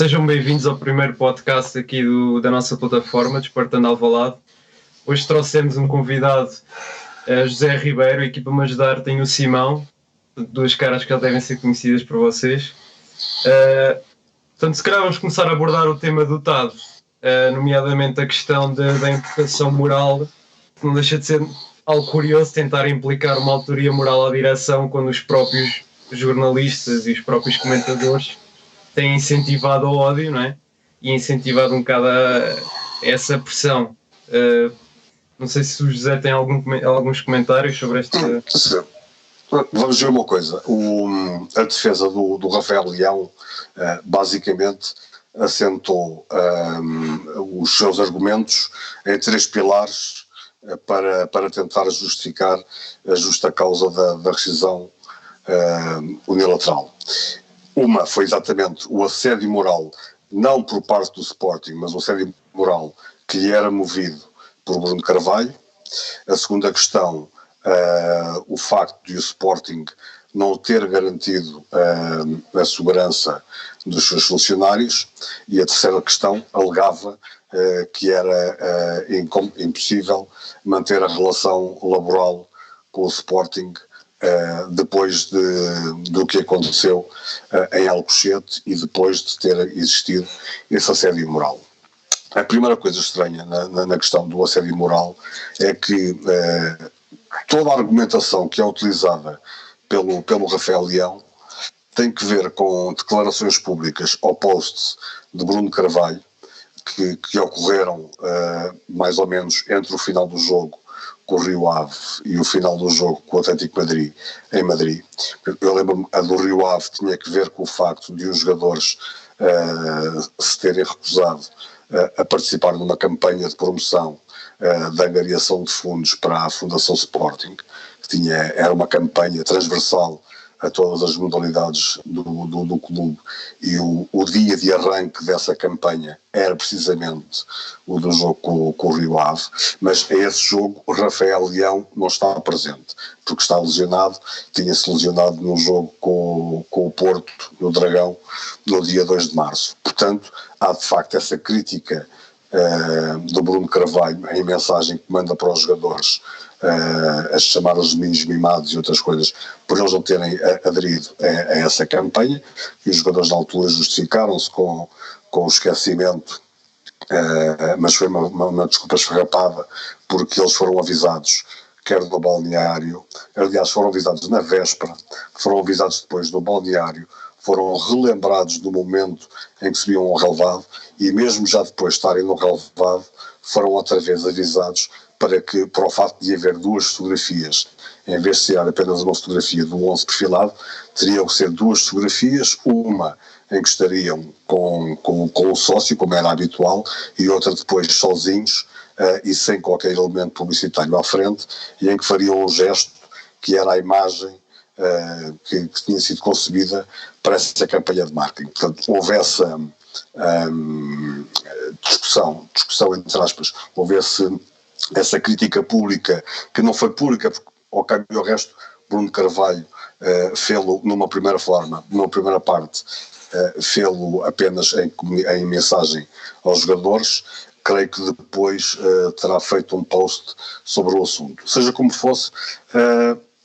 Sejam bem-vindos ao primeiro podcast aqui da nossa plataforma, Despertando Alvalade. Hoje trouxemos um convidado, José Ribeiro, e aqui para me ajudar tem o Simão, duas caras que já devem ser conhecidas por vocês. Portanto, se calhar vamos começar a abordar o tema do TAD, nomeadamente a questão da imputação moral, que não deixa de ser algo curioso tentar implicar uma autoria moral à direção quando os próprios jornalistas e os próprios comentadores têm incentivado o ódio, não é? E incentivado um bocado essa pressão. Não sei se o José tem alguns comentários sobre esta... Sim. Vamos ver uma coisa. A defesa do Rafael Leão basicamente assentou os seus argumentos em três pilares para tentar justificar a justa causa da rescisão unilateral. Uma foi exatamente o assédio moral, não por parte do Sporting, mas o assédio moral que lhe era movido por Bruno Carvalho. A segunda questão, o facto de o Sporting não ter garantido a segurança dos seus funcionários. E a terceira questão alegava que era impossível manter a relação laboral com o Sporting depois do que aconteceu em Alcochete e depois de ter existido esse assédio moral. A primeira coisa estranha na questão do assédio moral é que toda a argumentação que é utilizada pelo Rafael Leão tem que ver com declarações públicas ou posts de Bruno Carvalho que ocorreram mais ou menos entre o final do jogo com o Rio Ave e o final do jogo com o Atlético Madrid em Madrid. Eu lembro-me, a do Rio Ave tinha que ver com o facto de os jogadores se terem recusado a participar numa campanha de promoção da angariação de fundos para a Fundação Sporting, que era uma campanha transversal a todas as modalidades do clube, e o dia de arranque dessa campanha era precisamente o do jogo com o Rio Ave, mas a esse jogo o Rafael Leão não estava presente, porque está lesionado, tinha-se lesionado no jogo com o Porto, no Dragão, no dia 2 de março. Portanto, há de facto essa crítica do Bruno Carvalho em mensagem que manda para os jogadores, a chamar os meninos mimados e outras coisas, por eles não terem aderido a essa campanha, e os jogadores na altura justificaram-se com o esquecimento, mas foi uma desculpa esfarrapada, porque eles foram avisados, quer no balneário, aliás foram avisados na véspera, foram avisados depois no balneário, foram relembrados do momento em que subiam ao relevado, e mesmo já depois de estarem no relevado, foram outra vez avisados para o facto de haver duas fotografias, em vez de ser apenas uma fotografia do 11 perfilado, teriam que ser duas fotografias, uma em que estariam com o sócio, como era habitual, e outra depois sozinhos e sem qualquer elemento publicitário à frente, e em que fariam um gesto que era a imagem que tinha sido concebida para essa campanha de marketing. Portanto, houve essa discussão entre aspas, houve essa crítica pública, que não foi pública, porque ao cabo e ao resto, Bruno Carvalho fê-lo numa primeira parte, fê-lo apenas em mensagem aos jogadores. Creio que depois terá feito um post sobre o assunto. Seja como fosse,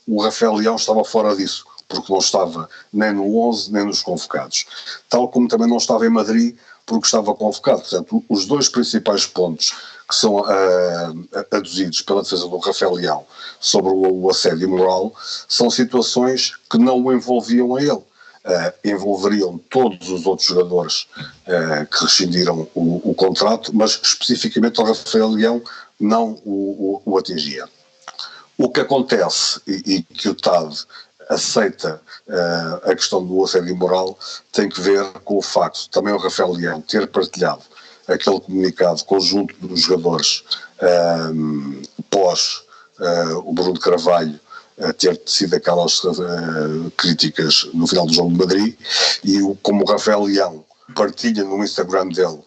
o Rafael Leão estava fora disso, porque não estava nem no 11 nem nos convocados, tal como também não estava em Madrid porque estava convocado. Portanto, os dois principais pontos que são aduzidos pela defesa do Rafael Leão sobre o assédio moral são situações que não o envolviam a ele, envolveriam todos os outros jogadores que rescindiram o contrato, mas especificamente o Rafael Leão não o atingia. O que acontece, e que o TAD aceita a questão do assédio moral, tem que ver com o facto de também o Rafael Leão ter partilhado aquele comunicado conjunto dos jogadores pós o Bruno Carvalho ter sido aquelas críticas no final do jogo de Madrid, e como o Rafael Leão partilha no Instagram dele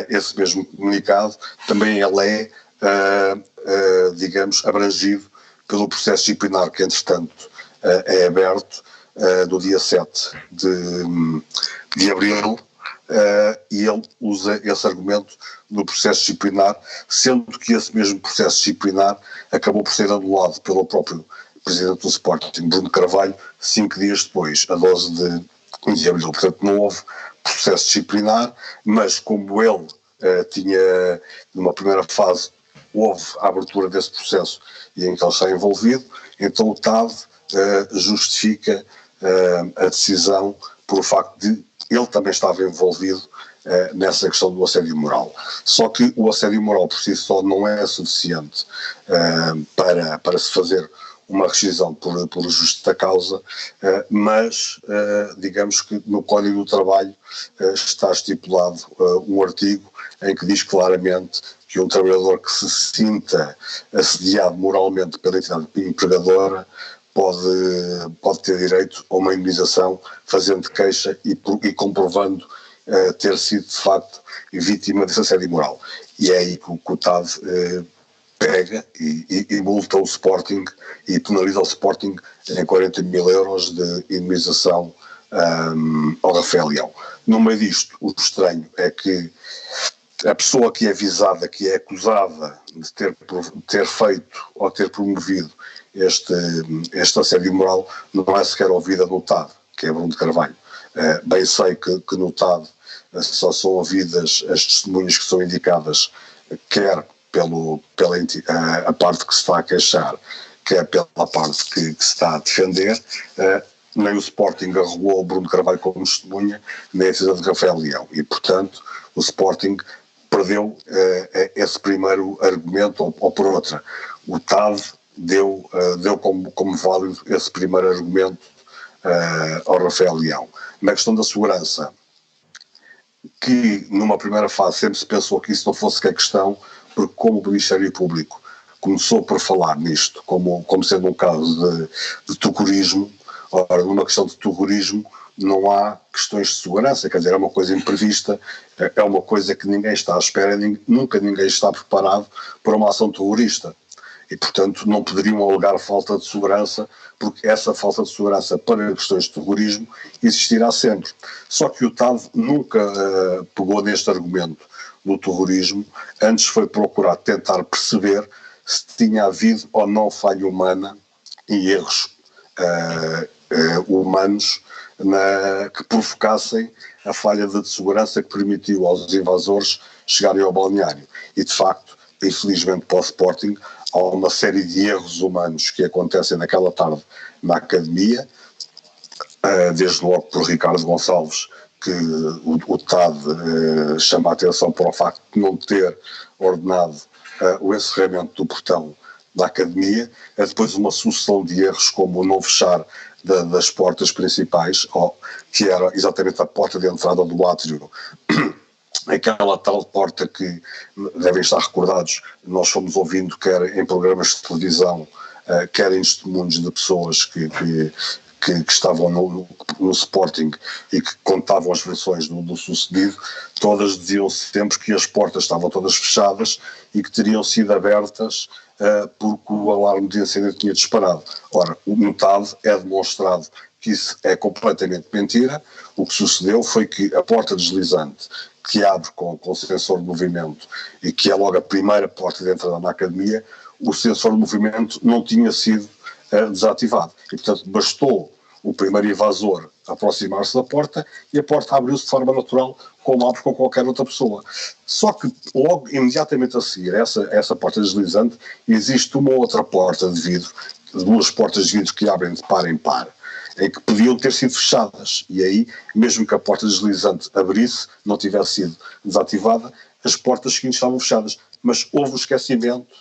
esse mesmo comunicado, também ele digamos, abrangido pelo processo disciplinar que entretanto é aberto no dia 7 de abril e ele usa esse argumento no processo disciplinar, sendo que esse mesmo processo disciplinar acabou por ser anulado pelo próprio presidente do Sporting, Bruno Carvalho, 5 dias depois, a 12 de abril. Portanto, não houve processo disciplinar, mas como ele tinha, numa primeira fase, houve a abertura desse processo e em que ele está envolvido, então o TAD justifica a decisão por o facto de ele também estava envolvido nessa questão do assédio moral. Só que o assédio moral por si só não é suficiente para se fazer uma rescisão por justa causa, mas digamos que no Código do Trabalho está estipulado um artigo em que diz claramente que um trabalhador que se sinta assediado moralmente pela entidade empregadora pode ter direito a uma indemnização fazendo queixa e comprovando ter sido de facto vítima desse assédio moral. E é aí que o TAD pega e multa o Sporting e penaliza o Sporting em 40 mil euros de indemnização ao Rafael Leão. No meio disto, o estranho é que a pessoa que é visada, que é acusada de ter feito ou ter promovido este assédio moral, não é sequer ouvida no TAD, que é Bruno Carvalho. Bem sei que no TAD só são ouvidas as testemunhas que são indicadas, quer pela parte que se está a queixar, quer pela parte que se está a defender. Nem o Sporting arrolou o Bruno Carvalho como testemunha, nem a defesa de Rafael Leão. E, portanto, o Sporting perdeu esse primeiro argumento, ou por outra, o TAD deu como válido esse primeiro argumento ao Rafael Leão. Na questão da segurança, que numa primeira fase sempre se pensou que isso não fosse sequer questão, porque como o Ministério Público começou por falar nisto como sendo um caso de terrorismo, ora, numa questão de terrorismo não há questões de segurança, quer dizer, é uma coisa imprevista, é uma coisa que ninguém está à espera, nunca ninguém está preparado para uma ação terrorista. E, portanto, não poderiam alegar falta de segurança, porque essa falta de segurança para questões de terrorismo existirá sempre. Só que o TAD nunca pegou neste argumento do terrorismo, antes foi procurar tentar perceber se tinha havido ou não falha humana e erros humanos que provocassem a falha de segurança que permitiu aos invasores chegarem ao balneário. E, de facto, infelizmente para o Sporting, há uma série de erros humanos que acontecem naquela tarde na academia, desde logo por Ricardo Gonçalves, que o TAD chama a atenção para o facto de não ter ordenado o encerramento do portão da academia. É depois uma sucessão de erros, como o não fechar das portas principais, que era exatamente a porta de entrada do átrio, aquela tal porta que devem estar recordados, nós fomos ouvindo quer em programas de televisão, quer em testemunhos de pessoas que estavam no Sporting e que contavam as versões do sucedido, todas diziam sempre que as portas estavam todas fechadas e que teriam sido abertas porque o alarme de incêndio tinha disparado. Ora, no TAD é demonstrado que isso é completamente mentira. O que sucedeu foi que a porta deslizante, que abre com sensor de movimento e que é logo a primeira porta de entrada na academia, o sensor de movimento não tinha sido desativado. E, portanto, bastou o primeiro invasor aproximar-se da porta e a porta abriu-se de forma natural, como abre com qualquer outra pessoa. Só que logo, imediatamente a seguir, essa porta deslizante, existe uma outra porta de vidro, duas portas de vidro que abrem de par em par, em que podiam ter sido fechadas. E aí, mesmo que a porta deslizante abrisse, não tivesse sido desativada, as portas seguintes estavam fechadas. Mas houve um esquecimento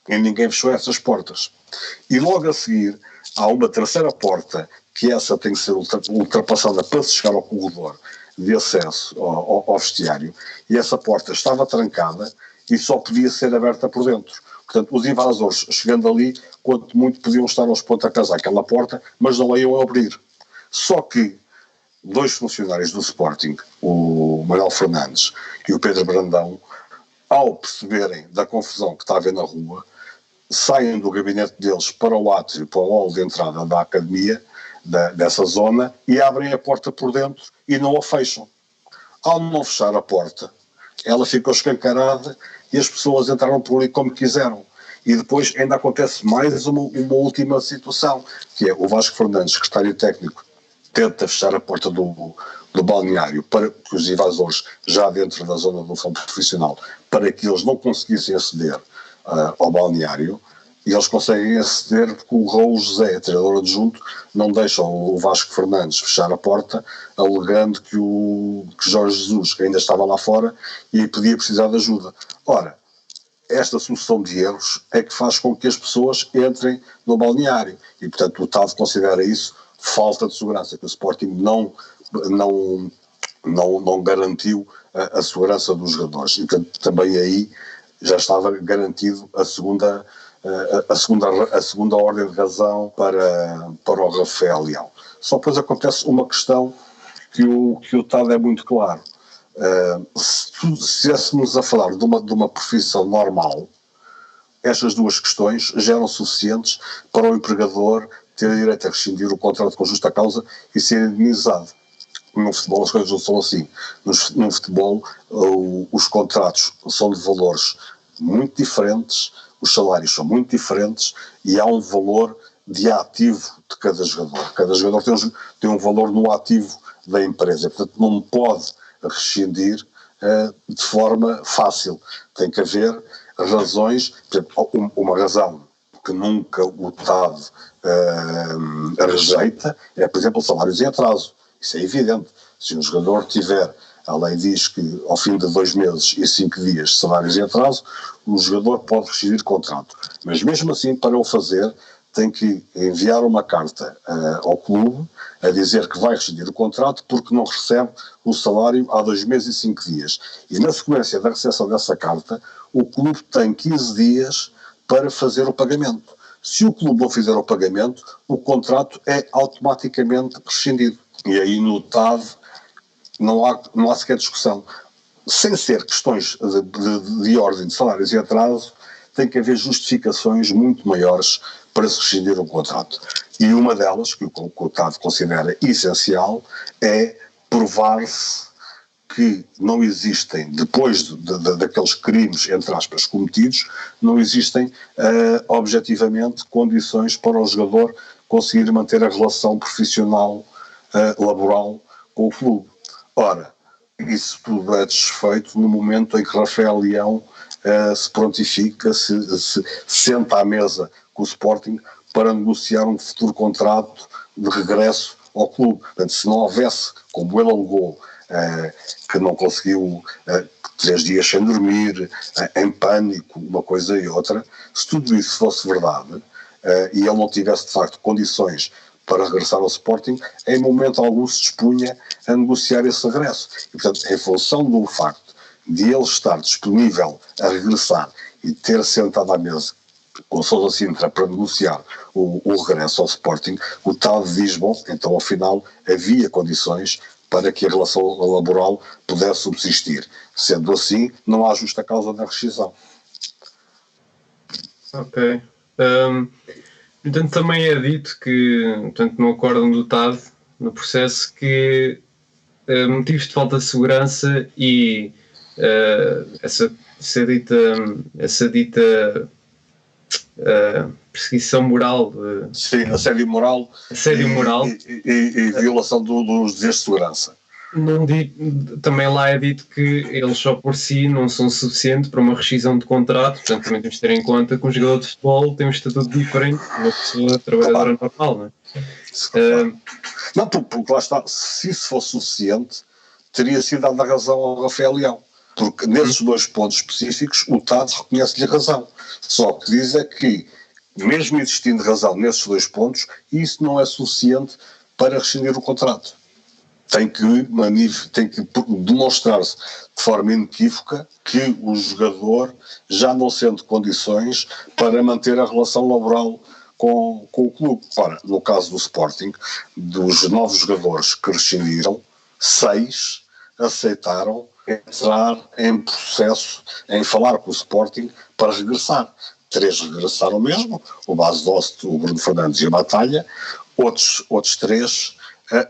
e ninguém fechou essas portas. E logo a seguir, há uma terceira porta, que essa tem que ser ultrapassada para se chegar ao corredor de acesso ao vestiário, e essa porta estava trancada e só podia ser aberta por dentro. Portanto, os invasores, chegando ali, quanto muito podiam estar aos pontapés àquela porta, mas não a iam abrir. Só que dois funcionários do Sporting, o Manuel Fernandes e o Pedro Brandão, ao perceberem da confusão que está a haver na rua, saem do gabinete deles para o átrio, para o hall de entrada da academia, dessa zona, e abrem a porta por dentro e não a fecham. Ao não fechar a porta, ela ficou escancarada e as pessoas entraram por ali como quiseram. E depois ainda acontece mais uma última situação, que é o Vasco Fernandes, secretário técnico, tenta fechar a porta do balneário para que os invasores, já dentro da zona do fundo profissional, para que eles não conseguissem aceder ao balneário, e eles conseguem aceder porque o Raul José, treinador adjunto, não deixa o Vasco Fernandes fechar a porta, alegando que Jorge Jesus, que ainda estava lá fora, e podia precisar de ajuda. Ora, esta sucessão de erros é que faz com que as pessoas entrem no balneário, e portanto o TAD considera isso falta de segurança, que o Sporting não garantiu a segurança dos jogadores, e portanto também aí já estava garantido a segunda ordem de razão para o Rafael Leão. Só depois acontece uma questão que o TAD é muito claro. Se estivéssemos a falar de uma profissão normal, estas duas questões já eram suficientes para o empregador ter direito a rescindir o contrato com justa causa e ser indemnizado. No futebol as coisas não são assim. No futebol os contratos são de valores muito diferentes, os salários são muito diferentes e há um valor de ativo de cada jogador. Cada jogador tem um valor no ativo da empresa, portanto não pode rescindir de forma fácil. Tem que haver razões, por exemplo, uma razão que nunca o TAD rejeita é, por exemplo, salários em atraso. Isso é evidente. Se um jogador tiver, a lei diz que ao fim de 2 meses e 5 dias de salários em atraso, o jogador pode rescindir o contrato. Mas mesmo assim, para o fazer, tem que enviar uma carta ao clube a dizer que vai rescindir o contrato porque não recebe o salário há 2 meses e 5 dias. E na sequência da recepção dessa carta, o clube tem 15 dias para fazer o pagamento. Se o clube não fizer o pagamento, o contrato é automaticamente rescindido. E aí no TAD não há sequer discussão. Sem ser questões de ordem de salários e atraso, tem que haver justificações muito maiores para se rescindir um contrato. E uma delas, que o TAD considera essencial, é provar-se que não existem, depois daqueles crimes, entre aspas, cometidos, não existem objetivamente condições para o jogador conseguir manter a relação profissional laboral com o clube. Ora, isso tudo é desfeito no momento em que Rafael Leão se prontifica, se senta à mesa com o Sporting para negociar um futuro contrato de regresso ao clube. Portanto, se não houvesse, como ele alegou, que não conseguiu 3 dias sem dormir, em pânico, uma coisa e outra, se tudo isso fosse verdade e ele não tivesse de facto condições para regressar ao Sporting, em momento algum se dispunha a negociar esse regresso. E portanto, em função do facto de ele estar disponível a regressar e ter sentado à mesa com o Sousa Sintra para negociar o regresso ao Sporting, o TAD diz, bom, então afinal havia condições para que a relação laboral pudesse subsistir. Sendo assim, não há justa causa da rescisão. Ok. Portanto, também é dito que, portanto, no acórdão do TAD, no processo, que motivos de falta de segurança e essa dita perseguição moral. Sim, assédio moral. Assédio moral. E violação dos deveres de segurança. Também lá é dito que eles só por si não são suficientes para uma rescisão de contrato, portanto também temos de ter em conta que um jogador de futebol tem um estatuto diferente de uma pessoa trabalhadora normal, não é? Não, porque lá está, se isso fosse suficiente, teria sido dada a razão ao Rafael Leão, porque nesses 2 pontos específicos o TAD reconhece-lhe razão, só que diz é que, mesmo existindo razão nesses 2 pontos, isso não é suficiente para rescindir o contrato. Tem que demonstrar-se de forma inequívoca que o jogador já não sente condições para manter a relação laboral com o clube. Ora, no caso do Sporting, dos 9 jogadores que rescindiram, 6 aceitaram entrar em processo, em falar com o Sporting para regressar. 3 regressaram mesmo, o Bas Dost, o Bruno Fernandes e a Batalha. Outros 3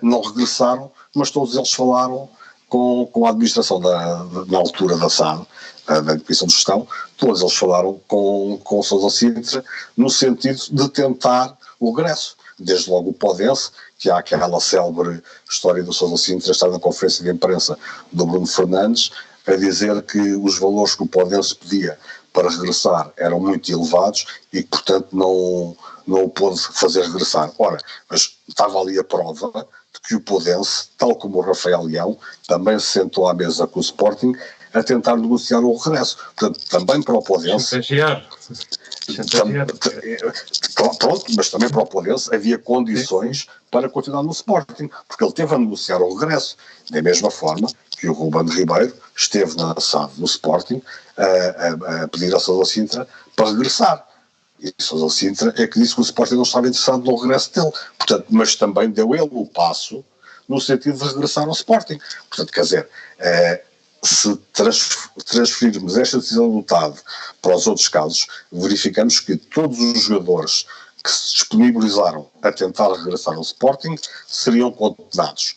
não regressaram, mas todos eles falaram com a administração na altura da SAD, da Comissão de Gestão, todos eles falaram com o Sousa Sintra no sentido de tentar o regresso. Desde logo o Podense, que há aquela célebre história do Sousa Sintra estar na conferência de imprensa do Bruno Fernandes a dizer que os valores que o Podense pedia para regressar eram muito elevados e que, portanto, não o pôde fazer regressar. Ora, mas estava ali a prova de que o Podense, tal como o Rafael Leão, também se sentou à mesa com o Sporting a tentar negociar o regresso. Portanto, também para o Podense... Pronto, mas também para o Podense havia condições para continuar no Sporting, porque ele teve a negociar o regresso. Da mesma forma que o Ruben Ribeiro esteve na SAD no Sporting a pedir a Sousa Sintra para regressar. E Sousa Sintra é que disse que o Sporting não estava interessado no regresso dele. Portanto, mas também deu ele o passo no sentido de regressar ao Sporting. Portanto, quer dizer, se transferirmos esta decisão do TAD para os outros casos, verificamos que todos os jogadores que se disponibilizaram a tentar regressar ao Sporting seriam condenados.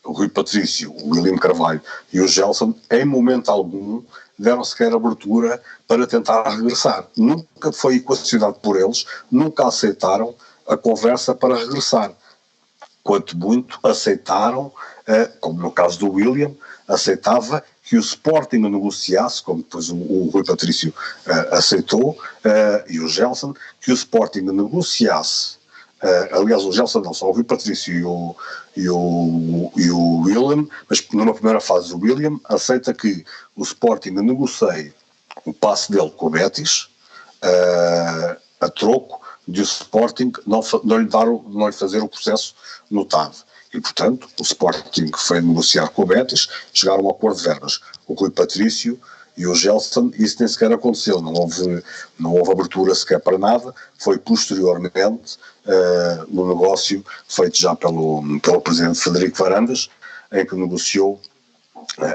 O Rui Patrício, o William Carvalho e o Gelson, em momento algum, deram sequer abertura para tentar regressar. Nunca foi equacionado por eles, nunca aceitaram a conversa para regressar. Quanto muito aceitaram, como no caso do William, aceitava que o Sporting negociasse, como depois o Rui Patrício aceitou, e o Gelson, que o Sporting negociasse, aliás o Gelson não, só o Rui Patrício e o William, mas numa primeira fase o William aceita que o Sporting negocie o passe dele com o Betis, a troco de o Sporting não lhe fazer o processo no TAD. E, portanto, o Sporting foi negociar com o Betis, chegaram a um acordo de verbas. O Rui Patrício e o Gelson, isso nem sequer aconteceu, não houve abertura sequer para nada, foi posteriormente no negócio feito já pelo presidente Frederico Varandas, em que negociou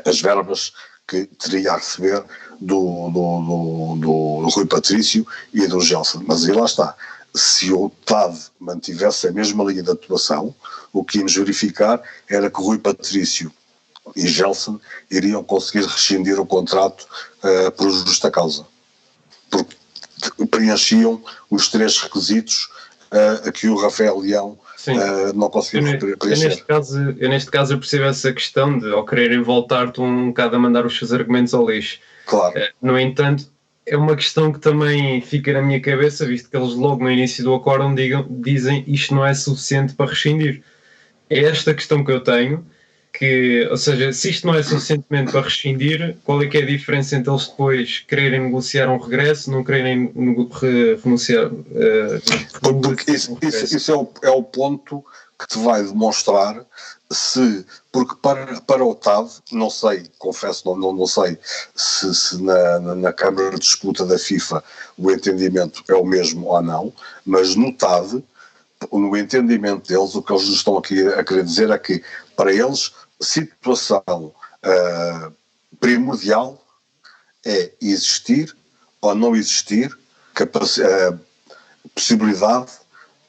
as verbas que teria a receber do Rui Patrício e do Gelson. Mas aí lá está. Se o TAD mantivesse a mesma linha de atuação, o que íamos verificar era que Rui Patrício e Gelson iriam conseguir rescindir o contrato por justa causa. Porque preenchiam os 3 requisitos a que o Rafael Leão não conseguiu preencher. Eu neste caso eu percebo essa questão de, ao quererem voltar, estão um bocado a mandar os seus argumentos ao lixo. Claro. No entanto, é uma questão que também fica na minha cabeça, visto que eles logo no início do acórdão dizem isto não é suficiente para rescindir. É esta questão que eu tenho, ou seja, se isto não é suficientemente para rescindir, qual é que é a diferença entre eles depois quererem negociar um regresso, não quererem renunciar? Porque isso é o ponto que te vai demonstrar porque para o TAD, não sei, confesso, não sei se na Câmara de Disputa da FIFA o entendimento é o mesmo ou não, mas no TAD, no entendimento deles, o que eles estão aqui a querer dizer é que, para eles, situação primordial é existir ou não existir possibilidade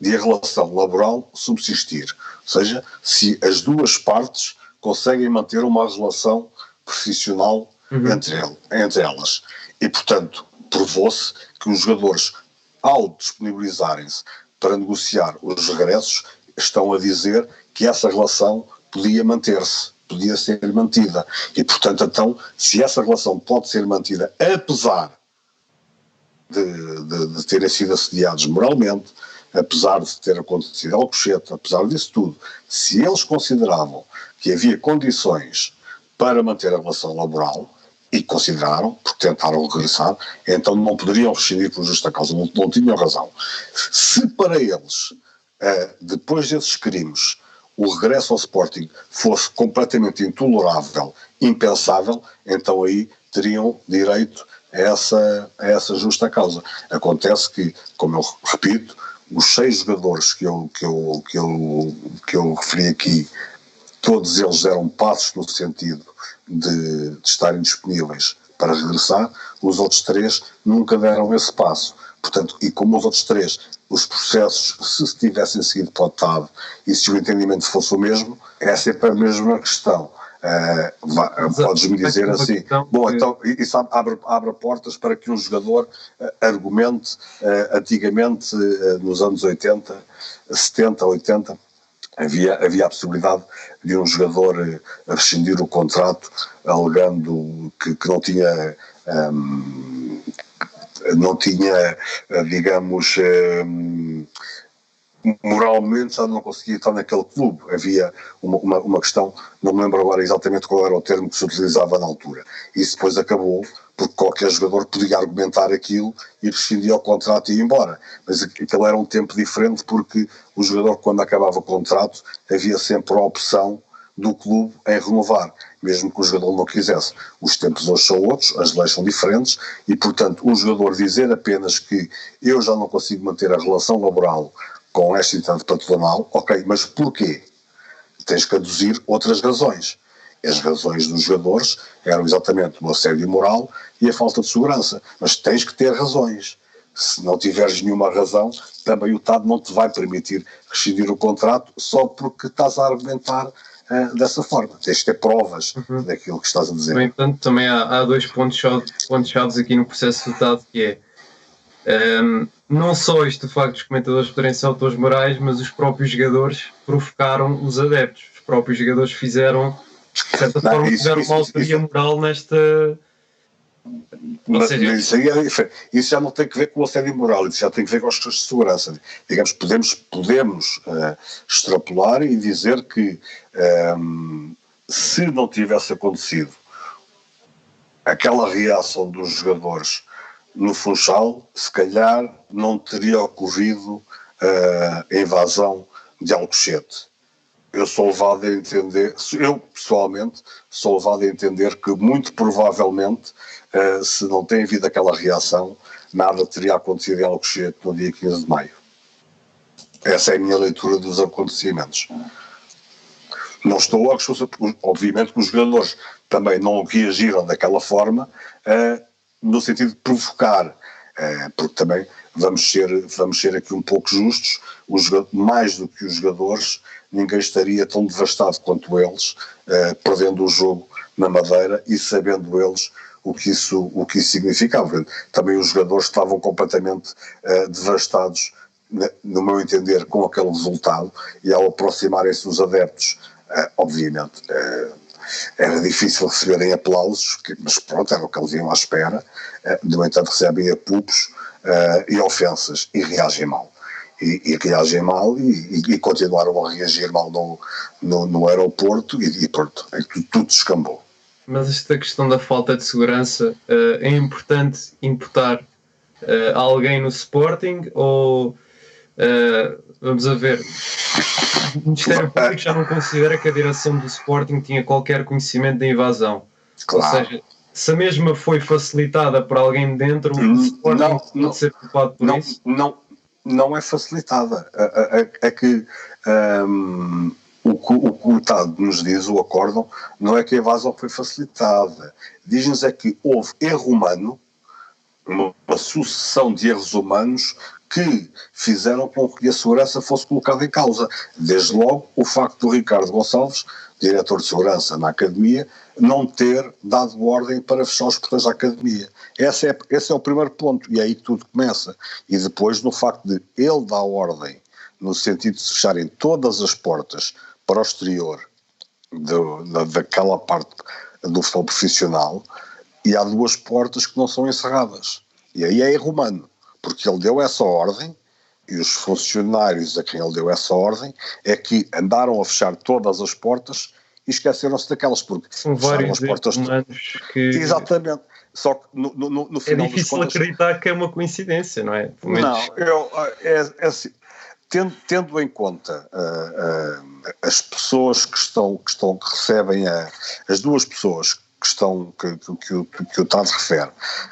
de a relação laboral subsistir. Ou seja, se as duas partes conseguem manter uma relação profissional entre elas. E, portanto, provou-se que os jogadores, ao disponibilizarem-se para negociar os regressos, estão a dizer que essa relação podia manter-se, podia ser mantida. E, portanto, então, se essa relação pode ser mantida, apesar de terem sido assediados moralmente, apesar de ter acontecido Alcochete, apesar disso tudo, se eles consideravam que havia condições para manter a relação laboral, e consideraram, porque tentaram regressar, então não poderiam rescindir por justa causa, não tinham razão. Se para eles, depois desses crimes, o regresso ao Sporting fosse completamente intolerável, impensável, então aí teriam direito a essa justa causa. Acontece que, como eu repito, os 6 jogadores que eu referi aqui, todos eles deram passos no sentido de estarem disponíveis para regressar, os outros 3 nunca deram esse passo. Portanto, e como os outros 3, os processos, se tivessem seguido para o TAD e se o entendimento fosse o mesmo, é sempre a mesma questão. Podes-me dizer assim, bom, então isso abre portas para que um jogador argumente, antigamente, nos anos 80, 70, 80, havia a possibilidade de um jogador rescindir o contrato alegando que não tinha, digamos, moralmente já não conseguia estar naquele clube. Havia uma questão, não me lembro agora exatamente qual era o termo que se utilizava na altura. Isso depois acabou, porque qualquer jogador podia argumentar aquilo e rescindia o contrato e ir embora. Mas aquilo era um tempo diferente, porque o jogador, quando acabava o contrato, havia sempre a opção do clube em renovar, mesmo que o jogador não quisesse. Os tempos hoje são outros, as leis são diferentes e, portanto, um jogador dizer apenas que eu já não consigo manter a relação laboral com esta entidade patronal, ok, mas porquê? Tens que aduzir outras razões. As razões dos jogadores eram exatamente o assédio moral e a falta de segurança, mas tens que ter razões. Se não tiveres nenhuma razão, também o TAD não te vai permitir rescindir o contrato só porque estás a argumentar dessa forma. Tens que ter provas daquilo que estás a dizer. No entanto, também há dois pontos-chave aqui no processo do TAD, que é não só o facto dos comentadores poderem ser autores morais, mas os próprios jogadores provocaram os adeptos. Os próprios jogadores fizeram, de certa forma, tiveram uma autoria moral nesta... Mas isso já não tem que ver com o assédio moral, isso já tem que ver com as questões de segurança. Digamos, podemos extrapolar e dizer que se não tivesse acontecido aquela reação dos jogadores no Funchal, se calhar não teria ocorrido a invasão de Alcochete. Eu pessoalmente, sou levado a entender que muito provavelmente, se não tem havido aquela reação, nada teria acontecido em Alcochete no dia 15 de maio. Essa é a minha leitura dos acontecimentos. Não estou a obviamente que os jogadores também não reagiram daquela forma, no sentido de provocar, porque também vamos ser aqui um pouco justos, mais do que os jogadores, ninguém estaria tão devastado quanto eles, perdendo o jogo na Madeira e sabendo eles o que isso significava. Também os jogadores estavam completamente devastados, no meu entender, com aquele resultado, e ao aproximarem-se dos adeptos, obviamente, era difícil receberem aplausos, mas pronto, era o que eles iam à espera. No entanto, recebem apupos e ofensas e reagem mal. E reagem mal e continuaram a reagir mal no aeroporto e pronto, tudo descambou. Mas esta questão da falta de segurança, é importante imputar a alguém no Sporting ou, vamos a ver, o Ministério Público já não considera que a direção do Sporting tinha qualquer conhecimento da invasão? Claro. Ou seja, se a mesma foi facilitada por alguém de dentro, o Sporting não pode ser culpado por isso? Não é facilitada. É que o que o TAD nos diz, o acórdão, não é que a invasão foi facilitada. Diz-nos é que houve erro humano, uma sucessão de erros humanos que fizeram com que a segurança fosse colocada em causa. Desde logo, o facto do Ricardo Gonçalves, diretor de segurança na Academia, não ter dado ordem para fechar os portões da Academia. Esse é o primeiro ponto, e é aí que tudo começa. E depois, no facto de ele dar ordem, no sentido de se fecharem todas as portas para o exterior daquela parte do futebol profissional, e há duas portas que não são encerradas. E aí é erro humano, porque ele deu essa ordem, e os funcionários a quem ele deu essa ordem é que andaram a fechar todas as portas e esqueceram-se daquelas, porque são vários portas humanos que... Exatamente. Só que no final é difícil acreditar que é uma coincidência, não é? Não, assim, tendo em conta as pessoas que recebem as duas pessoas que o TAD refere,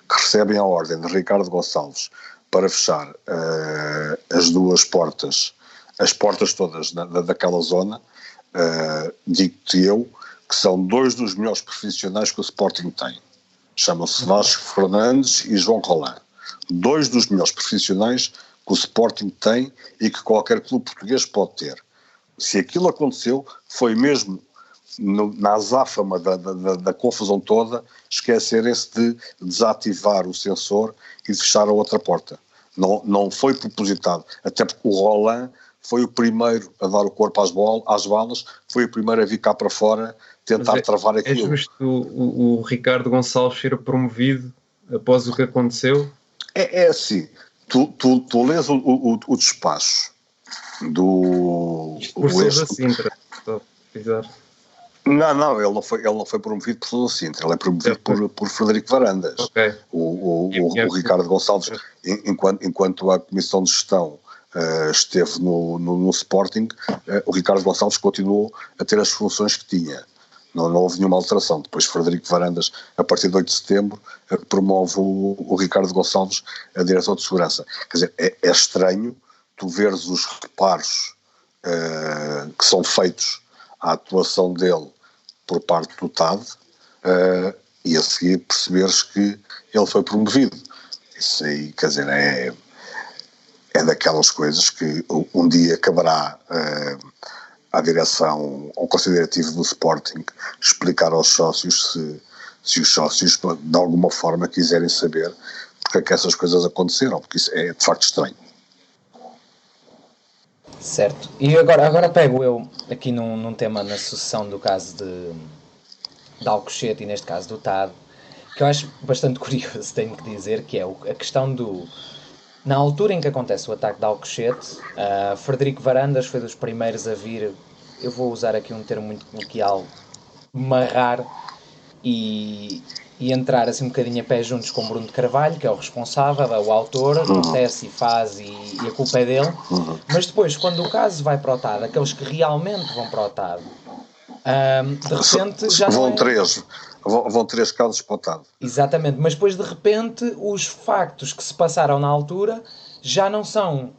que recebem a ordem de Ricardo Gonçalves para fechar as duas portas, as portas todas daquela zona, digo-te eu que são dois dos melhores profissionais que o Sporting tem. Chamam-se Vasco Fernandes e João Roland. Dois dos melhores profissionais que o Sporting tem e que qualquer clube português pode ter. Se aquilo aconteceu, foi mesmo na azáfama da confusão toda, esquecerem-se de desativar o sensor e de fechar a outra porta. Não foi propositado, até porque o Roland foi o primeiro a dar o corpo às balas, foi o primeiro a vir cá para fora tentar travar aquilo. É justo o Ricardo Gonçalves ser promovido após o que aconteceu? É assim, tu lês o despacho do... Por Sousa Sintra, exato. Não, ele não foi promovido por Sousa Sintra, ele é promovido por Frederico Varandas. Okay. O Ricardo Gonçalves, enquanto a Comissão de Gestão esteve no Sporting, o Ricardo Gonçalves continuou a ter as funções que tinha. Não houve nenhuma alteração. Depois Frederico Varandas, a partir de 8 de setembro, promove o Ricardo Gonçalves a diretor de segurança. Quer dizer, é estranho tu veres os reparos que são feitos à atuação dele por parte do TAD e a seguir perceberes que ele foi promovido. Isso aí, quer dizer, é daquelas coisas que um dia acabará à direção, ao Conselho Diretivo do Sporting, explicar aos sócios se os sócios de alguma forma quiserem saber porque é que essas coisas aconteceram, porque isso é de facto estranho. Certo. E agora pego eu aqui num tema na sucessão do caso de Alcochete e neste caso do TAD, que eu acho bastante curioso, tenho que dizer, que é a questão do... Na altura em que acontece o ataque de Alcochete, Frederico Varandas foi dos primeiros a vir, eu vou usar aqui um termo muito coloquial, marrar e entrar assim um bocadinho a pé juntos com Bruno de Carvalho, que é o responsável, é o autor, acontece e faz e a culpa é dele, mas depois, quando o caso vai para o TAD, aqueles que realmente vão para o TAD, de repente já vão vão 3 casos para o TAD. Exatamente, mas depois de repente os factos que se passaram na altura já não são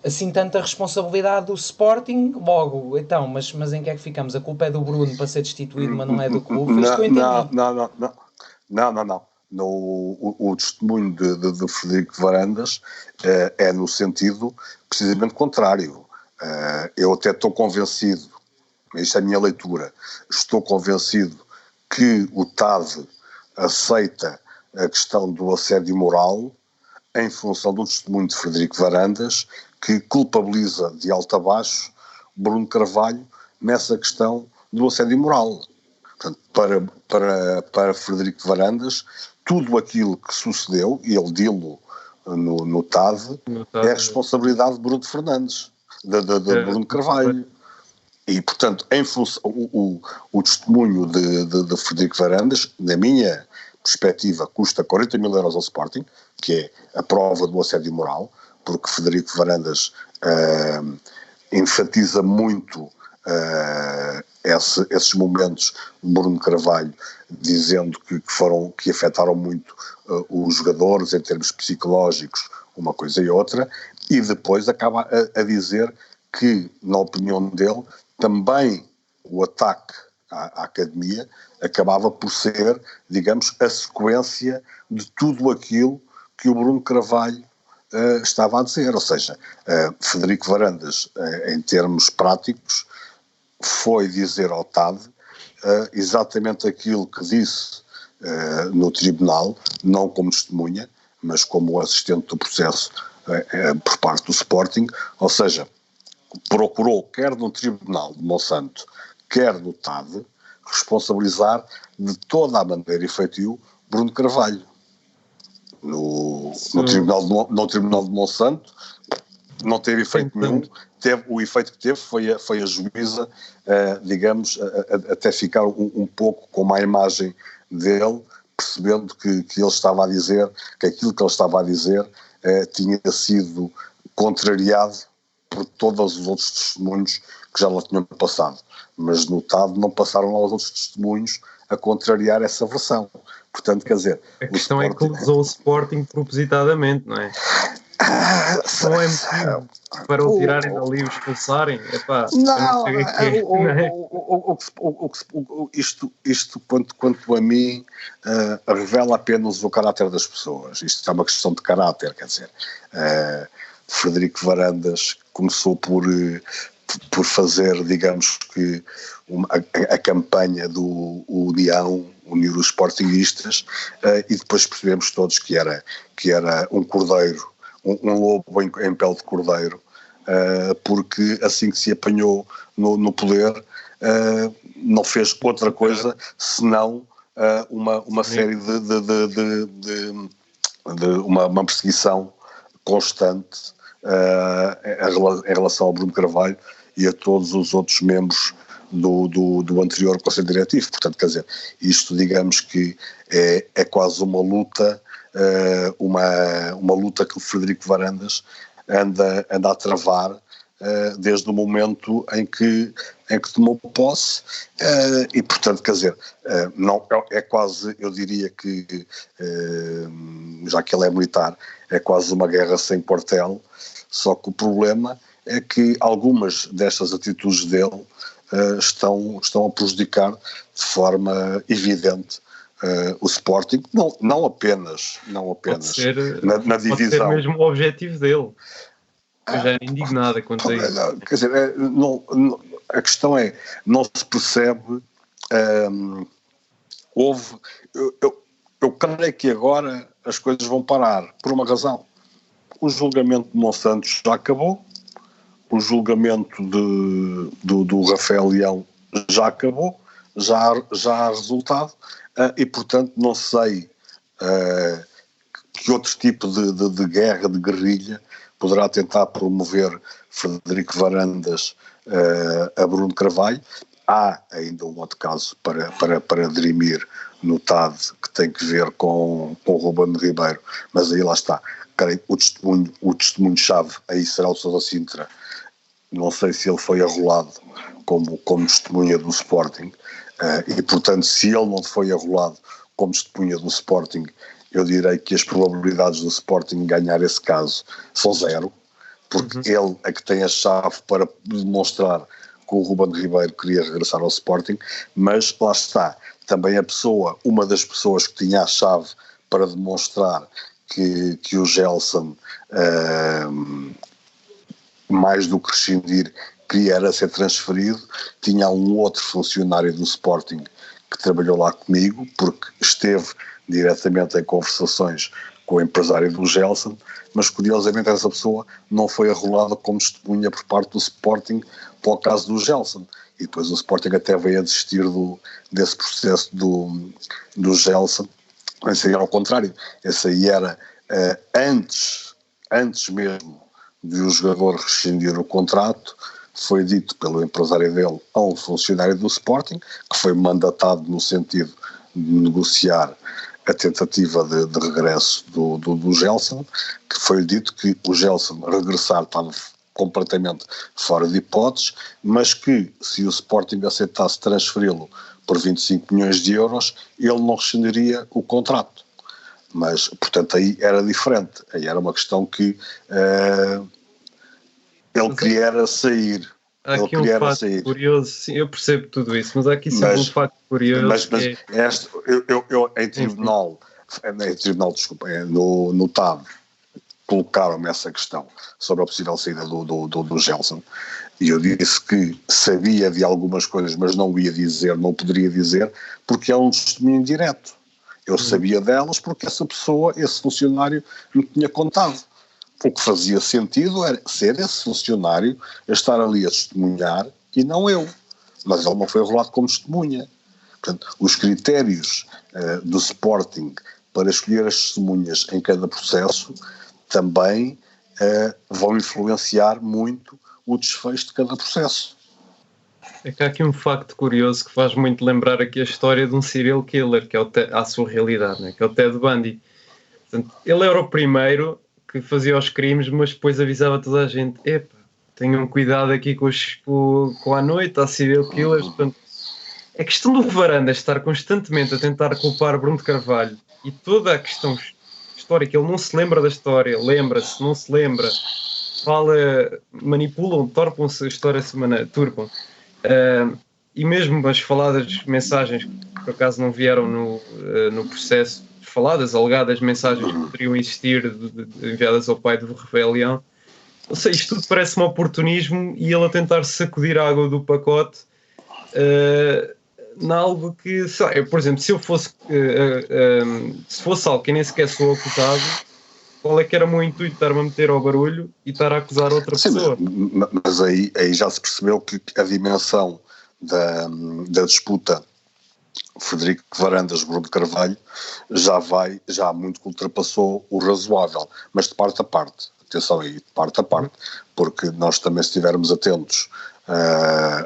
assim tanta responsabilidade do Sporting, logo, então, mas em que é que ficamos? A culpa é do Bruno para ser destituído, mas não é do clube? Não. O testemunho de Frederico Varandas é no sentido precisamente contrário. Eu até estou convencido, isto é a minha leitura, estou convencido que o TAD aceita a questão do assédio moral em função do testemunho de Frederico Varandas, que culpabiliza de alto a baixo Bruno Carvalho nessa questão do assédio moral. Portanto, para Frederico Varandas, tudo aquilo que sucedeu, e ele dilo no TAD, é a responsabilidade de Bruno Fernandes, de Bruno Carvalho. E, portanto, em função, o testemunho de Frederico Varandas, na minha perspectiva, custa 40 mil euros ao Sporting, que é a prova do assédio moral, porque Frederico Varandas enfatiza muito esses momentos de Bruno Carvalho, dizendo que afetaram muito os jogadores em termos psicológicos, uma coisa e outra, e depois acaba a dizer que, na opinião dele, também o ataque à academia acabava por ser, digamos, a sequência de tudo aquilo que o Bruno Carvalho estava a dizer. Ou seja, Frederico Varandas, em termos práticos, foi dizer ao TAD exatamente aquilo que disse no tribunal, não como testemunha, mas como assistente do processo por parte do Sporting, ou seja, procurou, quer no tribunal de Monsanto, quer no TAD, responsabilizar de toda a maneira e feitio Bruno Carvalho. No tribunal de Monsanto não teve efeito nenhum. O efeito que teve foi a juíza, digamos, até ficar um pouco com uma imagem dele, percebendo que ele estava a dizer, que aquilo que ele estava a dizer tinha sido contrariado por todos os outros testemunhos que já lá tinham passado. Mas no TAD não passaram lá os outros testemunhos a contrariar essa versão. Portanto, quer dizer... A questão é que usou o Sporting propositadamente, não é? Não é motivo para o tirarem dali e o expulsarem? Epá, isto quanto a mim, revela apenas o caráter das pessoas. Isto é uma questão de caráter, quer dizer... Frederico Varandas começou por por fazer, digamos que, a campanha do União, unir os sportinguistas, e depois percebemos todos que era um cordeiro, um lobo em pele de cordeiro, porque assim que se apanhou no poder, não fez outra coisa senão uma série de uma perseguição constante em relação ao Bruno Carvalho e a todos os outros membros do anterior Conselho Diretivo. Portanto, quer dizer, isto digamos que é quase uma luta, uma luta que o Frederico Varandas anda a travar desde o momento em que tomou posse, e portanto, quer dizer, não, é quase, eu diria que, já que ele é militar, é quase uma guerra sem quartel, só que o problema é que algumas destas atitudes dele estão a prejudicar de forma evidente o Sporting, não apenas na divisão. Pode ser mesmo o objetivo dele. Eu já era indignada quanto a isso. Quer dizer, a questão é, não se percebe, eu creio que agora as coisas vão parar, por uma razão. O julgamento de Monsanto já acabou, o julgamento do Rafael Leão já acabou, já há resultado, e portanto não sei que outro tipo de guerra, de guerrilha, poderá tentar promover Frederico Varandas a Bruno Carvalho. Há ainda um outro caso para dirimir no TAD, que tem que ver com o Ruben Ribeiro, mas aí lá está. O testemunho-chave aí será o Sousa Sintra. Não sei se ele foi arrolado como testemunha do Sporting, e portanto, se ele não foi arrolado como testemunha do Sporting, eu direi que as probabilidades do Sporting ganhar esse caso são zero, porque ele é que tem a chave para demonstrar que o Ruben Ribeiro queria regressar ao Sporting, mas lá está, também uma das pessoas que tinha a chave para demonstrar que o Gelson, mais do que rescindir, queria era ser transferido, tinha um outro funcionário do Sporting que trabalhou lá comigo, porque esteve diretamente em conversações com o empresário do Gelson, mas curiosamente essa pessoa não foi arrolada como testemunha por parte do Sporting para o caso do Gelson, e depois o Sporting até veio a desistir desse processo do Gelson. Esse aí, ao contrário, esse aí era antes mesmo de o jogador rescindir o contrato, foi dito pelo empresário dele a um funcionário do Sporting, que foi mandatado no sentido de negociar a tentativa de regresso do Gelson, que foi dito que o Gelson regressar estava completamente fora de hipóteses, mas que se o Sporting aceitasse transferi-lo por 25 milhões de euros, ele não rescindiria o contrato. Mas, portanto, aí era diferente. Aí era uma questão que ele queria era sair. Há aqui um facto curioso, sim, eu percebo tudo isso, mas há aqui sempre um facto curioso. Mas eu em tribunal, desculpa, no TAD, colocaram-me essa questão sobre a possível saída do Gelson, e eu disse que sabia de algumas coisas, mas não ia dizer, não poderia dizer, porque é um testemunho direto. Eu sabia delas porque essa pessoa, esse funcionário, me tinha contado. O que fazia sentido era ser esse funcionário a estar ali a testemunhar e não eu. Mas ele não foi arrolado como testemunha. Portanto, os critérios do Sporting para escolher as testemunhas em cada processo também vão influenciar muito o desfecho de cada processo. É que há aqui um facto curioso que faz muito lembrar aqui a história de um serial killer, que é a sua realidade, né? Que é o Ted Bundy. Portanto, ele era o primeiro que fazia os crimes, mas depois avisava toda a gente: epa, tenham cuidado aqui com a noite, há serial killers. Portanto, a questão do Varandas estar constantemente a tentar culpar Bruno de Carvalho e toda a questão histórica, ele não se lembra da história, lembra-se, não se lembra, fala, manipulam, torpam-se a história, turbam. E mesmo as faladas mensagens que por acaso não vieram no processo, faladas, alegadas mensagens que poderiam existir enviadas ao pai do Rafael Leão, Não sei, isto tudo parece um oportunismo e ele a tentar sacudir a água do pacote nalgo que, sei lá, por exemplo, se eu fosse se fosse algo que nem sequer sou acusado, qual é que era o meu intuito? Estar-me a meter ao barulho e estar a acusar outra pessoa? Mas aí já se percebeu que a dimensão da disputa Frederico Varandas-Bruno Carvalho já muito que ultrapassou o razoável, mas de parte a parte, atenção aí, de parte a parte, porque nós também, se estivermos atentos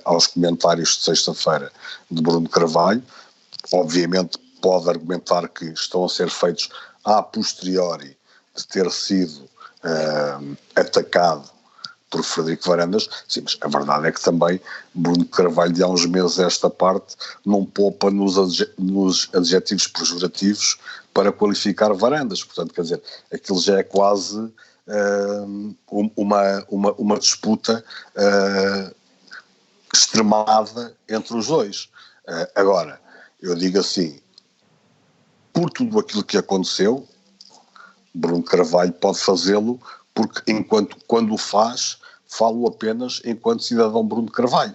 aos comentários de sexta-feira de Bruno Carvalho, obviamente pode argumentar que estão a ser feitos a posteriori de ter sido atacado por Frederico Varandas. Sim, mas a verdade é que também Bruno Carvalho, de há uns meses a esta parte, não poupa nos adjetivos pejorativos para qualificar Varandas. Portanto, quer dizer, aquilo já é quase uma disputa extremada entre os dois. Agora, eu digo assim, por tudo aquilo que aconteceu, Bruno Carvalho pode fazê-lo porque quando o faz, falo apenas enquanto cidadão Bruno Carvalho.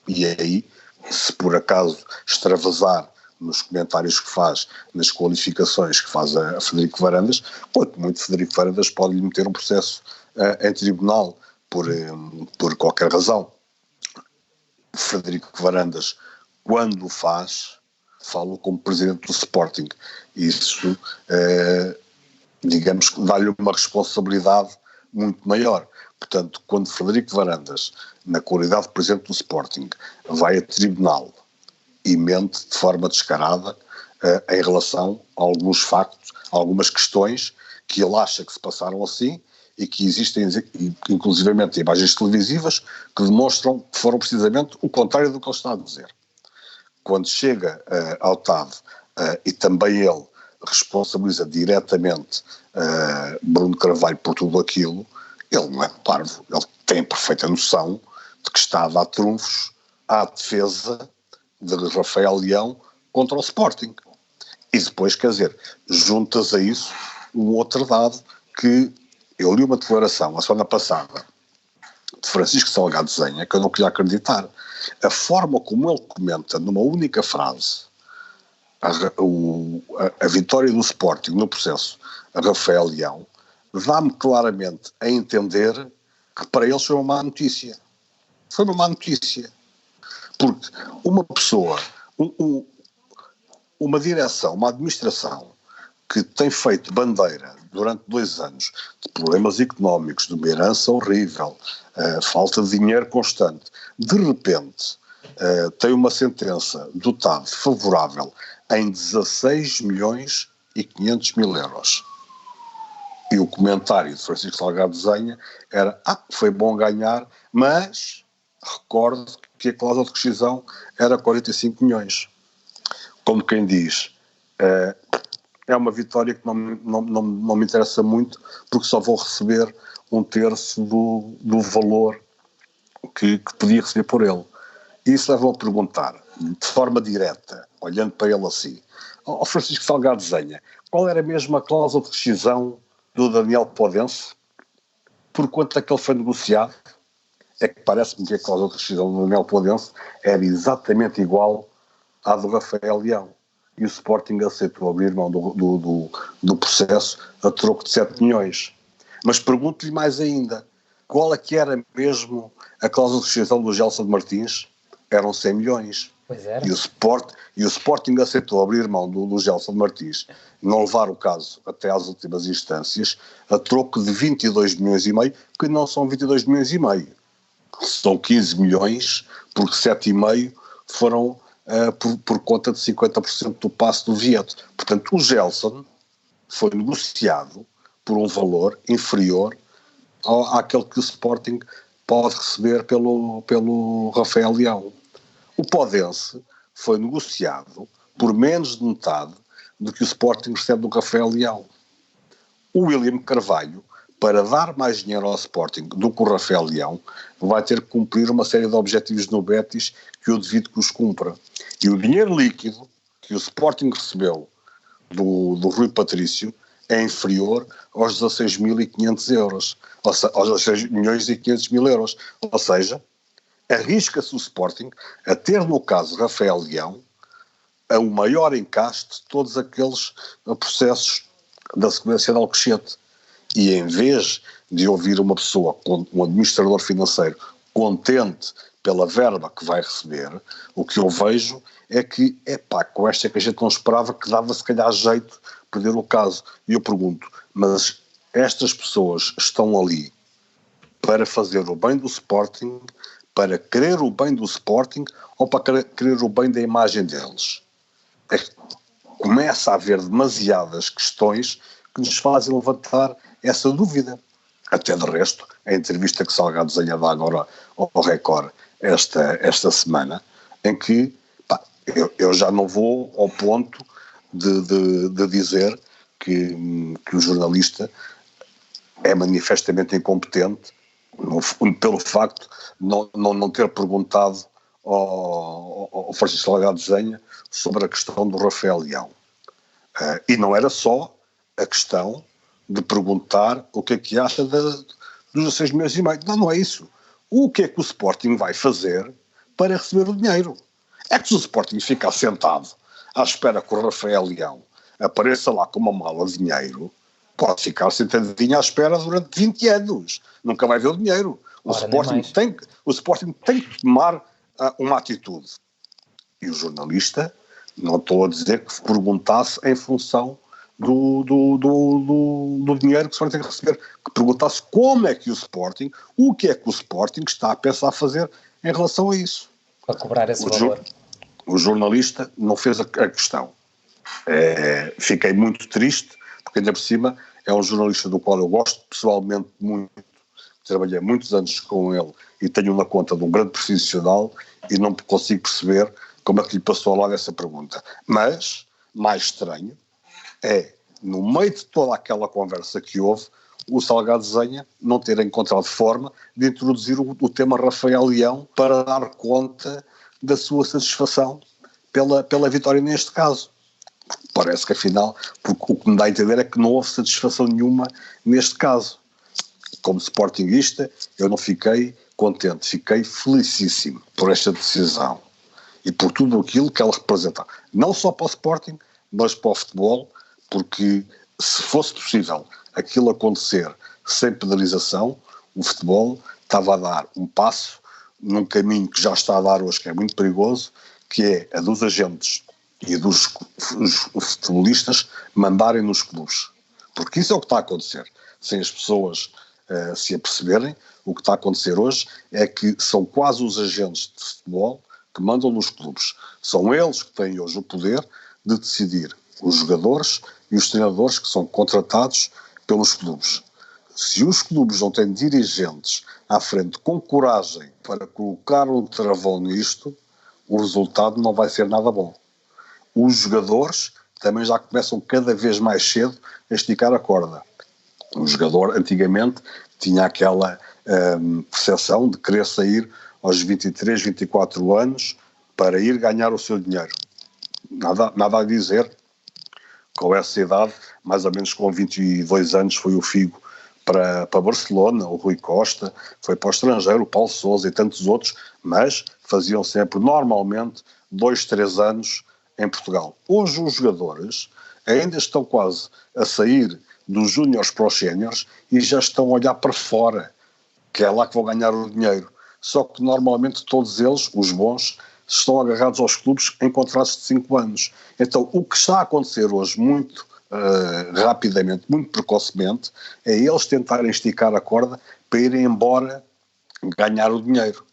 E aí, se por acaso extravasar nos comentários que faz, nas qualificações que faz a Frederico Varandas, quanto muito Frederico Varandas pode-lhe meter um processo em tribunal por qualquer razão. Frederico Varandas, quando o faz, falo como presidente do Sporting. Isso, digamos que dá-lhe uma responsabilidade muito maior. Portanto, quando Frederico Varandas, na qualidade de presidente do Sporting, vai a tribunal e mente de forma descarada em relação a alguns factos, a algumas questões que ele acha que se passaram assim e que existem, inclusivamente, imagens televisivas que demonstram que foram precisamente o contrário do que ele está a dizer. Quando chega ao TAD e também ele responsabiliza diretamente Bruno Carvalho por tudo aquilo, ele não é parvo, ele tem perfeita noção de que está a dar trunfos à defesa de Rafael Leão contra o Sporting. E depois, quer dizer, juntas a isso um outro dado que eu li uma declaração a semana passada de Francisco Salgado Zenha que eu não queria acreditar. A forma como ele comenta numa única frase a vitória do Sporting no processo a Rafael Leão dá-me claramente a entender que para eles foi uma má notícia. Foi uma má notícia. Porque uma pessoa, uma direção, uma administração que tem feito bandeira durante 2 anos de problemas económicos, de uma herança horrível, falta de dinheiro constante, de repente tem uma sentença do TAD favorável em 16 milhões e 500 mil euros. E o comentário de Francisco Salgado Zenha era, foi bom ganhar, mas recordo que a cláusula de rescisão era 45 milhões. Como quem diz, é uma vitória que não me interessa muito, porque só vou receber 1/3 do valor que podia receber por ele. E isso leva-me a perguntar, de forma direta, olhando para ele assim, ao Francisco Salgado Zenha, qual era mesmo a cláusula de rescisão do Daniel Podense? Por quanto é que ele foi negociado? É que parece-me que a cláusula de rescisão do Daniel Podense era exatamente igual à do Rafael Leão. E o Sporting aceitou abrir mão do processo a troco de 7 milhões. Mas pergunto-lhe mais ainda, qual é que era mesmo a cláusula de rescisão do Gelson de Martins? Eram 100 milhões. Pois era. E o Sporting aceitou abrir mão do Gelson de Martins, não levar o caso até às últimas instâncias, a troco de 22 milhões e meio, que não são 22 milhões e meio. São 15 milhões, porque 7,5 foram por conta de 50% do passe do Vieto. Portanto, o Gelson foi negociado por um valor inferior àquele que o Sporting pode receber pelo Rafael Leão. O Podense foi negociado por menos de metade do que o Sporting recebe do Rafael Leão. O William Carvalho, para dar mais dinheiro ao Sporting do que o Rafael Leão, vai ter que cumprir uma série de objetivos no Betis que eu devido que os cumpra. E o dinheiro líquido que o Sporting recebeu do Rui Patrício é inferior aos 16.500 euros, aos 16 milhões e 500 mil euros. Ou seja, arrisca-se o Sporting a ter, no caso Rafael Leão, o maior encaixe de todos aqueles processos da sequência de Alcochete. E em vez de ouvir uma pessoa, um administrador financeiro, contente pela verba que vai receber, o que eu vejo é que, com esta que a gente não esperava, que dava se calhar jeito perder o caso. E eu pergunto, mas estas pessoas estão ali para fazer o bem do Sporting, para querer o bem do Sporting ou para querer o bem da imagem deles? Começa a haver demasiadas questões que nos fazem levantar essa dúvida. Até de resto, a entrevista que Salgado Zenha dá agora ao Record esta semana, em que eu já não vou ao ponto de dizer que o jornalista é manifestamente incompetente pelo facto de não ter perguntado ao Francisco Salgado Zenha sobre a questão do Rafael Leão. E não era só a questão de perguntar o que é que acha dos 16 milhões e meio. Não é isso. O que é que o Sporting vai fazer para receber o dinheiro? É que se o Sporting ficar sentado à espera que o Rafael Leão apareça lá com uma mala de dinheiro, pode ficar sentadinho à espera durante 20 anos. Nunca vai ver o dinheiro. O Sporting tem que tomar uma atitude. E o jornalista, não estou a dizer que perguntasse em função do dinheiro que o Sporting tem que receber, que perguntasse como é que o Sporting, o que é que o Sporting está a pensar fazer em relação a isso. Para cobrar esse valor. O jornalista não fez a questão. Fiquei muito triste, porque ainda por cima é um jornalista do qual eu gosto pessoalmente muito, trabalhei muitos anos com ele e tenho na conta de um grande profissional e não consigo perceber como é que lhe passou lá essa pergunta. Mas, mais estranho, no meio de toda aquela conversa que houve, o Salgado Zenha não ter encontrado forma de introduzir o tema Rafael Leão para dar conta da sua satisfação pela vitória neste caso. Parece que afinal, porque o que me dá a entender é que não houve satisfação nenhuma neste caso. Como sportinguista, eu não fiquei contente, fiquei felicíssimo por esta decisão e por tudo aquilo que ela representa, não só para o Sporting, mas para o futebol, porque se fosse possível aquilo acontecer sem penalização, o futebol estava a dar um passo num caminho que já está a dar hoje, que é muito perigoso, que é a dos agentes e dos futebolistas mandarem nos clubes. Porque isso é o que está a acontecer. Sem as pessoas se aperceberem, o que está a acontecer hoje é que são quase os agentes de futebol que mandam nos clubes. São eles que têm hoje o poder de decidir os jogadores e os treinadores que são contratados pelos clubes. Se os clubes não têm dirigentes à frente com coragem para colocar um travão nisto, o resultado não vai ser nada bom. Os jogadores também já começam cada vez mais cedo a esticar a corda. O jogador antigamente tinha aquela percepção de querer sair aos 23, 24 anos para ir ganhar o seu dinheiro. Nada a dizer, com essa idade, mais ou menos com 22 anos, foi o Figo para Barcelona, o Rui Costa foi para o estrangeiro, o Paulo Sousa e tantos outros, mas faziam sempre, normalmente, 2, 3 anos em Portugal. Hoje os jogadores ainda estão quase a sair dos júniores para os séniores e já estão a olhar para fora, que é lá que vão ganhar o dinheiro. Só que normalmente todos eles, os bons, estão agarrados aos clubes em contratos de 5 anos. Então o que está a acontecer hoje muito rapidamente, muito precocemente, é eles tentarem esticar a corda para irem embora ganhar o dinheiro.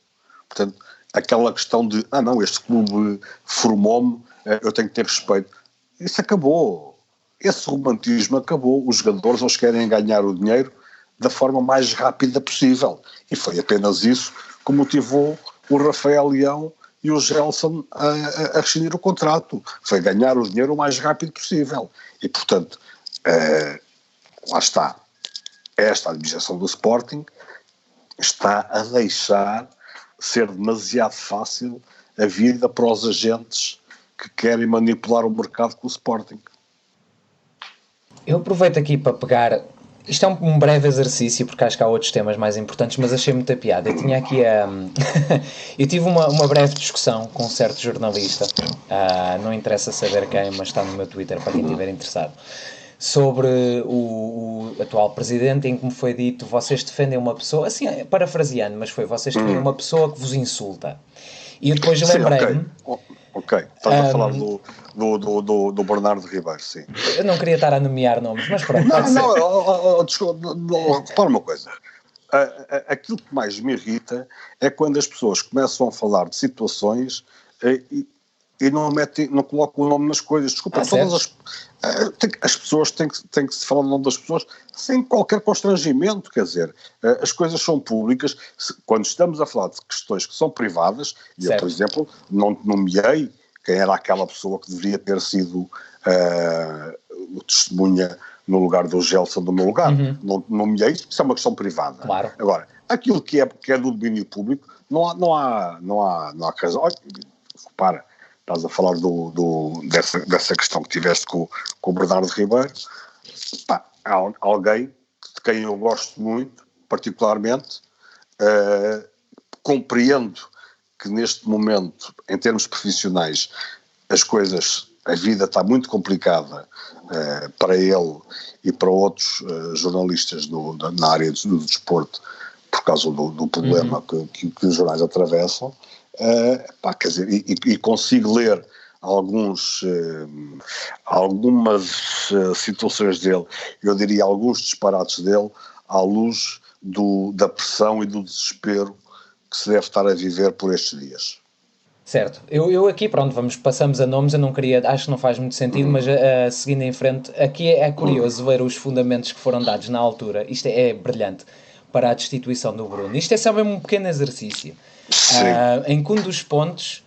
Portanto, aquela questão de, não, este clube formou-me, eu tenho que ter respeito. Isso acabou. Esse romantismo acabou. Os jogadores eles querem ganhar o dinheiro da forma mais rápida possível. E foi apenas isso que motivou o Rafael Leão e o Gelson a rescindir o contrato. Foi ganhar o dinheiro o mais rápido possível. E, portanto, lá está. Esta administração do Sporting está a deixar ser demasiado fácil a vida para os agentes que querem manipular o mercado com o Sporting. Eu aproveito aqui para pegar. Isto é um breve exercício, porque acho que há outros temas mais importantes, mas achei muita piada. Eu tinha aqui a. Eu tive uma breve discussão com um certo jornalista, não interessa saber quem, mas está no meu Twitter para quem estiver interessado, sobre o atual presidente, em que me foi dito: vocês defendem uma pessoa, assim, parafraseando, mas foi: vocês defendem uma pessoa que vos insulta. E eu depois Sim, lembrei-me. Ok. Estás a falar do Bernardo Ribeiro, sim. Eu não queria estar a nomear nomes, mas pronto, pode ser. Não, desculpa, repara uma coisa. Aquilo que mais me irrita é quando as pessoas começam a falar de situações e não colocam o nome nas coisas. Desculpa, as pessoas têm que se falar o nome das pessoas sem qualquer constrangimento, quer dizer, as coisas são públicas. Quando estamos a falar de questões que são privadas, e eu, por exemplo, não nomeei quem era aquela pessoa que deveria ter sido testemunha no lugar do Gelson do meu lugar. Não nomeei, isso é uma questão privada. Claro. Agora, aquilo que é do domínio público, não há razão. Olha, repara, estás a falar dessa questão que tiveste com o Bernardo Ribeiro. Pá, há alguém de quem eu gosto muito, particularmente, compreendo que neste momento, em termos profissionais, a vida está muito complicada para ele e para outros jornalistas na área do desporto, por causa do problema que os jornais atravessam. Quer dizer, e consigo ler algumas situações dele, eu diria alguns disparates dele, à luz da pressão e do desespero que se deve estar a viver por estes dias. Certo. Eu aqui, pronto, passamos a nomes, eu não queria, acho que não faz muito sentido, mas seguindo em frente, aqui é curioso ver os fundamentos que foram dados na altura, isto é brilhante, para a destituição do Bruno. Isto é só mesmo um pequeno exercício. Em que um dos pontos,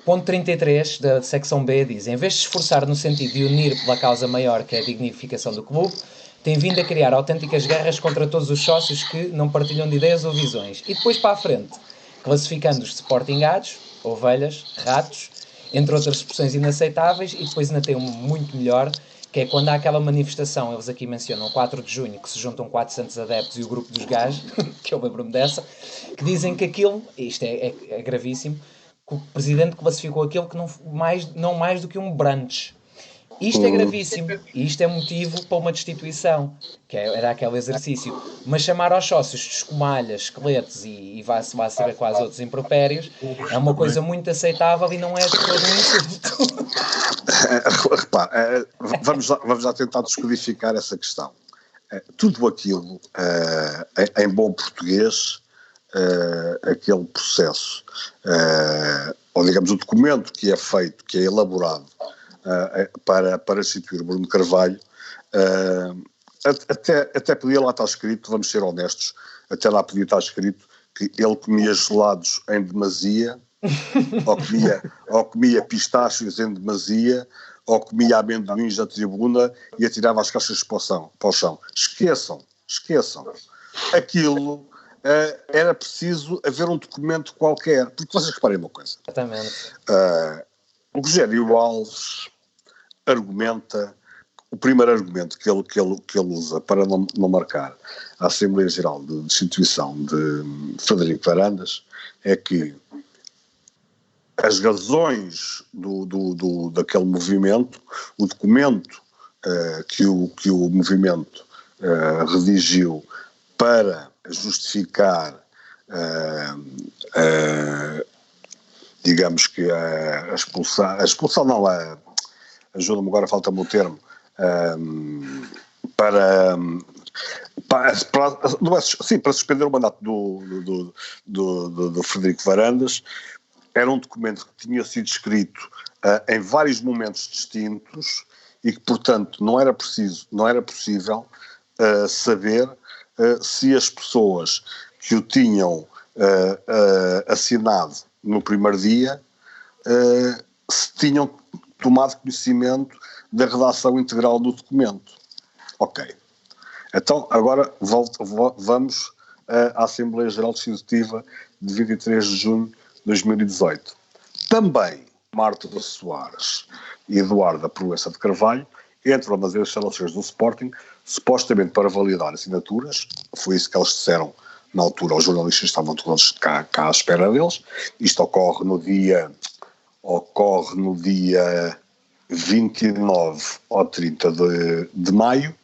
ponto 33 da secção B, diz: em vez de se esforçar no sentido de unir pela causa maior, que é a dignificação do clube, tem vindo a criar autênticas guerras contra todos os sócios que não partilham de ideias ou visões. E depois para a frente, classificando os sportingados, ovelhas, ratos, entre outras expressões inaceitáveis, e depois ainda tem um muito melhor, que é quando há aquela manifestação, eles aqui mencionam 4 de junho, que se juntam 400 adeptos e o grupo dos gajos, que eu lembro-me dessa, que dizem que aquilo, isto é gravíssimo, que o presidente classificou aquilo que não mais do que um brunch. Isto é gravíssimo, e isto é motivo para uma destituição, que era aquele exercício. Mas chamar aos sócios de escumalhas, esqueletos e vai-se saber quase outros impropérios, é uma coisa muito aceitável e não é de todo um insulto. Repara, vamos lá tentar descodificar essa questão. Tudo aquilo, em bom português, aquele processo, ou digamos o documento que é feito, que é elaborado para instituir Bruno Carvalho, até podia lá estar escrito, vamos ser honestos, até lá podia estar escrito que ele comia gelados em demasia, ou comia pistácios em demasia, ou comia amendoins na tribuna e atirava as caixas para o chão. Esqueçam. Aquilo era preciso haver um documento qualquer, porque vocês reparem uma coisa. Exatamente. O Rogério Alves argumenta, o primeiro argumento que ele usa para não marcar a Assembleia Geral de Destituição de Frederico Varandas é que as razões daquele movimento, o documento que o movimento redigiu para justificar digamos que a expulsão não, ajuda-me agora, falta-me o termo, para suspender o mandato do Frederico Varandas. Era um documento que tinha sido escrito em vários momentos distintos e que, portanto, não era possível saber se as pessoas que o tinham assinado no primeiro dia se tinham tomado conhecimento da redação integral do documento. Ok. Então, agora vamos à Assembleia Geral Destitutiva de 23 de junho de 2018. Também Marta Soares e Eduardo Proença de Carvalho entram nas instalações do Sporting, supostamente para validar assinaturas. Foi isso que eles disseram na altura. Os jornalistas estavam todos cá à espera deles. Isto ocorre no dia 29 ou 30 de maio.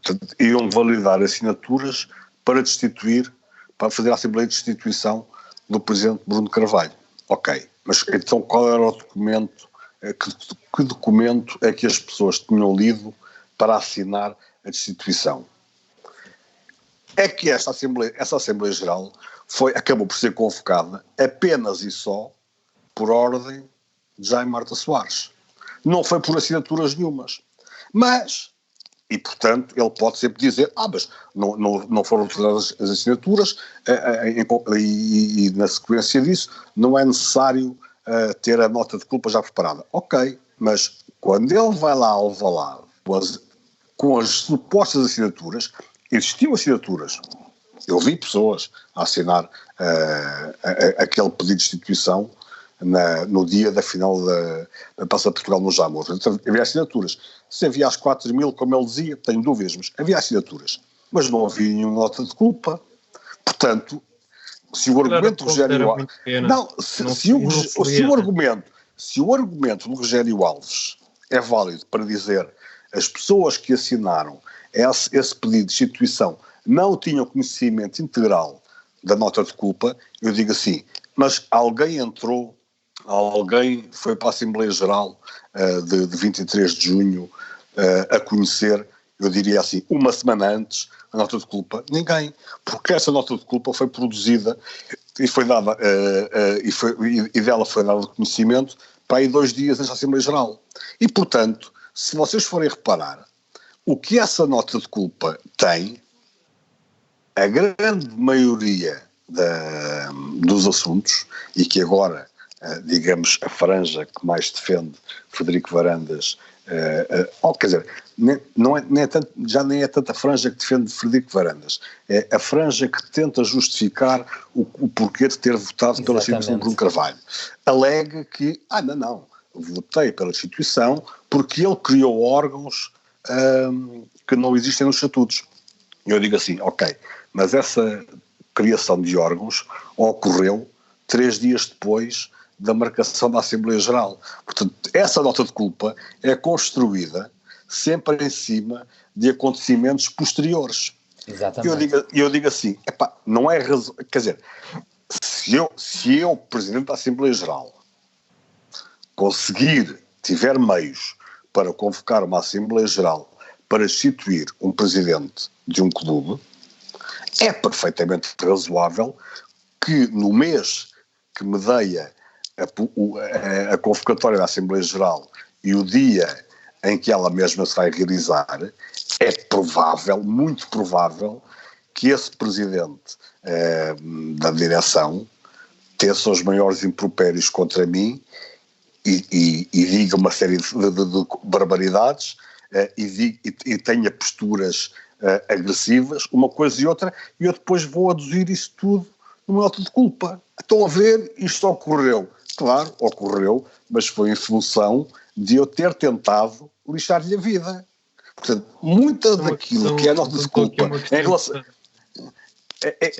Portanto, iam validar assinaturas para fazer a Assembleia de Destituição do Presidente Bruno Carvalho. Ok, mas então qual era o documento, que documento é que as pessoas tinham lido para assinar a destituição? É que essa Assembleia Geral acabou por ser convocada apenas e só por ordem de Jaime Marta Soares. Não foi por assinaturas nenhumas. E, portanto, ele pode sempre dizer, mas não foram utilizadas as assinaturas e na sequência disso não é necessário ter a nota de culpa já preparada. Ok, mas quando ele vai lá ao Alvalade com as supostas assinaturas, existiam assinaturas. Eu vi pessoas a assinar aquele pedido de destituição no dia da final da Taça de Portugal no Jamor. Havia assinaturas. Se havia as 4.000, como ele dizia, tenho dúvidas, mas havia assinaturas. Mas não havia nenhuma nota de culpa. Portanto, se o argumento do Rogério Alves... Se o argumento do Rogério Alves é válido para dizer as pessoas que assinaram esse pedido de destituição não tinham conhecimento integral da nota de culpa, eu digo assim, mas alguém foi para a Assembleia Geral de 23 de junho a conhecer, eu diria assim, uma semana antes, a nota de culpa? Ninguém. Porque essa nota de culpa foi produzida e foi dada, e dela foi dado conhecimento para aí 2 dias nesta Assembleia Geral. E, portanto, se vocês forem reparar, o que essa nota de culpa tem, a grande maioria dos assuntos, e que agora, digamos, a franja que mais defende Frederico Varandas, quer dizer, já nem é tanta franja que defende Frederico Varandas, é a franja que tenta justificar o porquê de ter votado pela destituição de Bruno Carvalho. Alega que, não, votei pela destituição porque ele criou órgãos que não existem nos estatutos. Eu digo assim, ok, mas essa criação de órgãos ocorreu 3 dias depois da marcação da Assembleia Geral. Portanto, essa nota de culpa é construída sempre em cima de acontecimentos posteriores. Exatamente. Eu digo assim, não é razão, quer dizer, se eu, Presidente da Assembleia Geral, tiver meios para convocar uma Assembleia Geral para destituir um Presidente de um clube, é perfeitamente razoável que no mês que medeia a convocatória da Assembleia Geral e o dia em que ela mesma se vai realizar, é provável, muito provável, que esse Presidente da direção teça os maiores impropérios contra mim e diga uma série de barbaridades e tenha posturas agressivas, uma coisa e outra, e eu depois vou aduzir isso tudo numa nota de culpa. Estão a ver, isto ocorreu. Claro, ocorreu, mas foi em função de eu ter tentado lixar-lhe a vida. Portanto, muita daquilo que é a nota de culpa em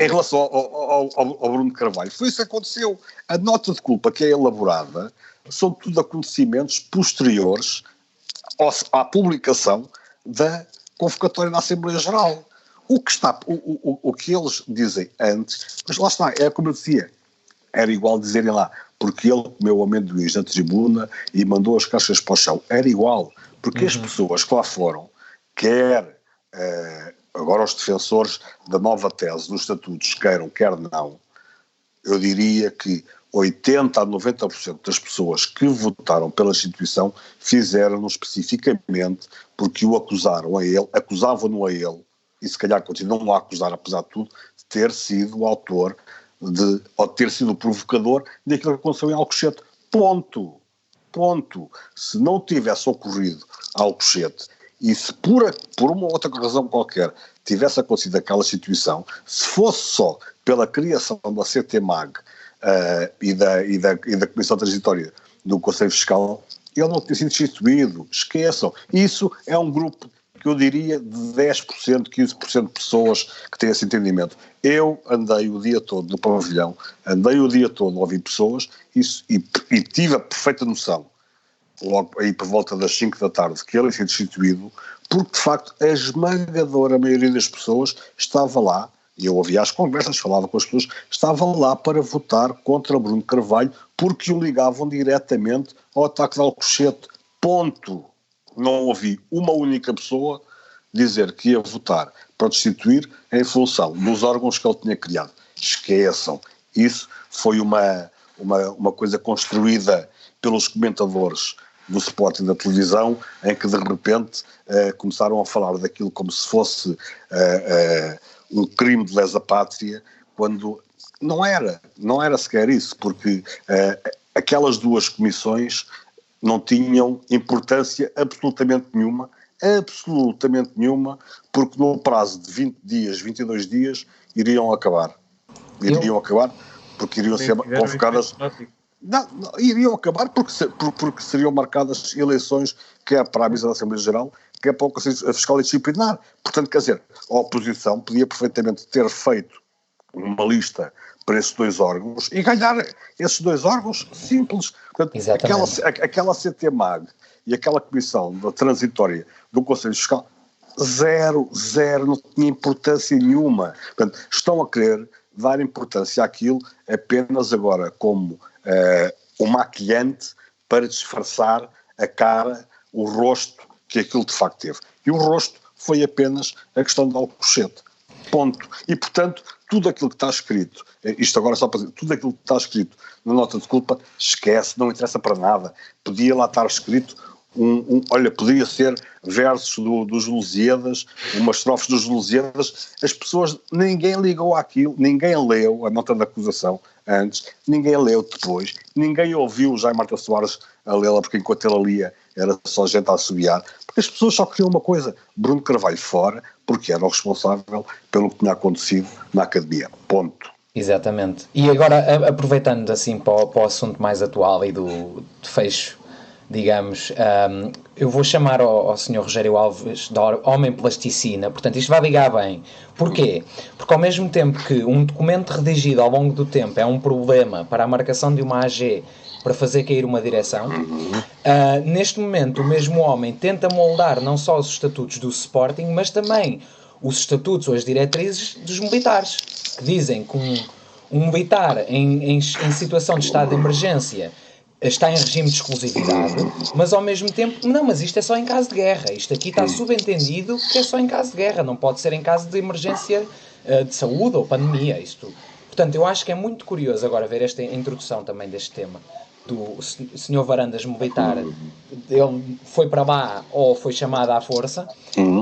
relação ao Bruno Carvalho, foi isso que aconteceu. A nota de culpa que é elaborada são tudo acontecimentos posteriores à publicação da convocatória na Assembleia Geral. O que eles dizem antes, mas lá está, é como eu dizia, era igual dizerem lá, porque ele comeu amendoins na tribuna e mandou as caixas para o chão. Era igual, porque as pessoas que lá foram, quer agora os defensores da nova tese dos estatutos, queiram, quer não, eu diria que 80% a 90% das pessoas que votaram pela instituição fizeram-no especificamente porque o acusavam-no a ele, e se calhar continuam a acusar, apesar de tudo, de ter sido o autor ou de ter sido o provocador daquilo que aconteceu em Alcochete. Ponto. Se não tivesse ocorrido Alcochete e se por uma outra razão qualquer tivesse acontecido aquela situação, se fosse só pela criação da CTMAG e da Comissão Transitória do Conselho Fiscal, ele não tinha sido destituído, esqueçam. Isso é um grupo que eu diria de 10%, 15% de pessoas que têm esse entendimento. Eu andei o dia todo no pavilhão, andei o dia todo a ouvir pessoas e tive a perfeita noção, logo aí por volta das 5 da tarde, que ele ia ser destituído, porque de facto a esmagadora maioria das pessoas estava lá, e eu ouvia as conversas, falava com as pessoas, estava lá para votar contra Bruno Carvalho, porque o ligavam diretamente ao ataque de Alcochete. Ponto. Não ouvi uma única pessoa dizer que ia votar para destituir em função dos órgãos que ele tinha criado. Esqueçam. Isso foi uma coisa construída pelos comentadores do Sport e da televisão, em que de repente começaram a falar daquilo como se fosse um crime de lesa pátria, quando não era sequer isso, porque aquelas duas comissões não tinham importância absolutamente nenhuma, porque no prazo de 20 dias, 22 dias, iriam acabar. Porque iriam ser convocadas. Não, iriam acabar porque seriam marcadas eleições, que é para a mesa da Assembleia Geral, que é para o Conselho Fiscal e Disciplinar. Portanto, quer dizer, a oposição podia perfeitamente ter feito uma lista para esses dois órgãos e ganhar esses dois órgãos simples. Portanto, aquela CTMAG e aquela comissão da transitória do Conselho Fiscal, zero, não tinha importância nenhuma. Portanto, estão a querer dar importância àquilo apenas agora como um maquilhante para disfarçar a cara, o rosto que aquilo de facto teve. E o rosto foi apenas a questão de Alcochete. Ponto. E, portanto, tudo aquilo que está escrito, isto agora só para dizer, tudo aquilo que está escrito na nota de culpa, esquece, não interessa para nada. Podia lá estar escrito olha, podia ser versos dos Lusíadas, umas estrofes dos Lusíadas. As pessoas, ninguém ligou àquilo, ninguém leu a nota de acusação antes, ninguém leu depois, ninguém ouviu o Jaime Marta Soares a lê-la, porque enquanto ele lia era só gente a assobiar, porque as pessoas só queriam uma coisa: Bruno Carvalho fora, porque era o responsável pelo que tinha acontecido na academia. Ponto. Exatamente. E agora, aproveitando assim para o assunto mais atual e do fecho, digamos, eu vou chamar ao Sr. Rogério Alves de homem plasticina. Portanto, isto vai ligar bem. Porquê? Porque ao mesmo tempo que um documento redigido ao longo do tempo é um problema para a marcação de uma AG para fazer cair uma direção, neste momento o mesmo homem tenta moldar não só os estatutos do Sporting, mas também os estatutos ou as diretrizes dos militares, que dizem que um militar em situação de estado de emergência está em regime de exclusividade, mas ao mesmo tempo, não, mas isto é só em caso de guerra, isto aqui está subentendido que é só em caso de guerra, não pode ser em caso de emergência de saúde ou pandemia, isto. Portanto, eu acho que é muito curioso agora ver esta introdução também deste tema, do Sr. Varandas militar, ele foi para lá ou foi chamado à força,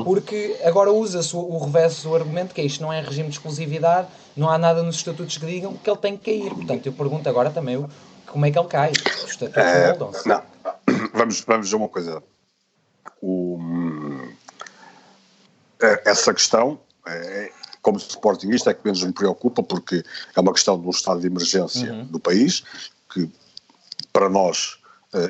porque agora usa-se o reverso do argumento, que é isto não é regime de exclusividade, não há nada nos estatutos que digam que ele tem que cair. Portanto, eu pergunto agora também como é que ele cai. Os estatutos moldam-se. Não, vamos ver uma coisa. Essa questão, como sportingista, é que menos me preocupa, porque é uma questão do estado de emergência do país, que para nós,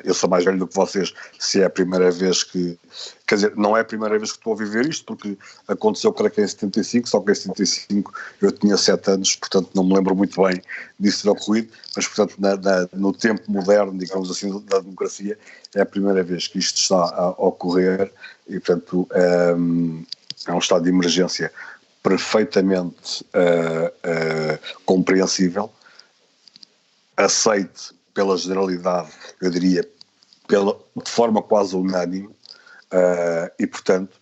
eu sou mais velho do que vocês, se é a primeira vez que... Quer dizer, não é a primeira vez que estou a viver isto, porque aconteceu, creio que em 75, só que em 75 eu tinha 7 anos, portanto não me lembro muito bem disso ter ocorrido, mas portanto no tempo moderno, digamos assim, da democracia, é a primeira vez que isto está a ocorrer e portanto é um estado de emergência perfeitamente compreensível, aceite pela generalidade, eu diria, de forma quase unânime, e portanto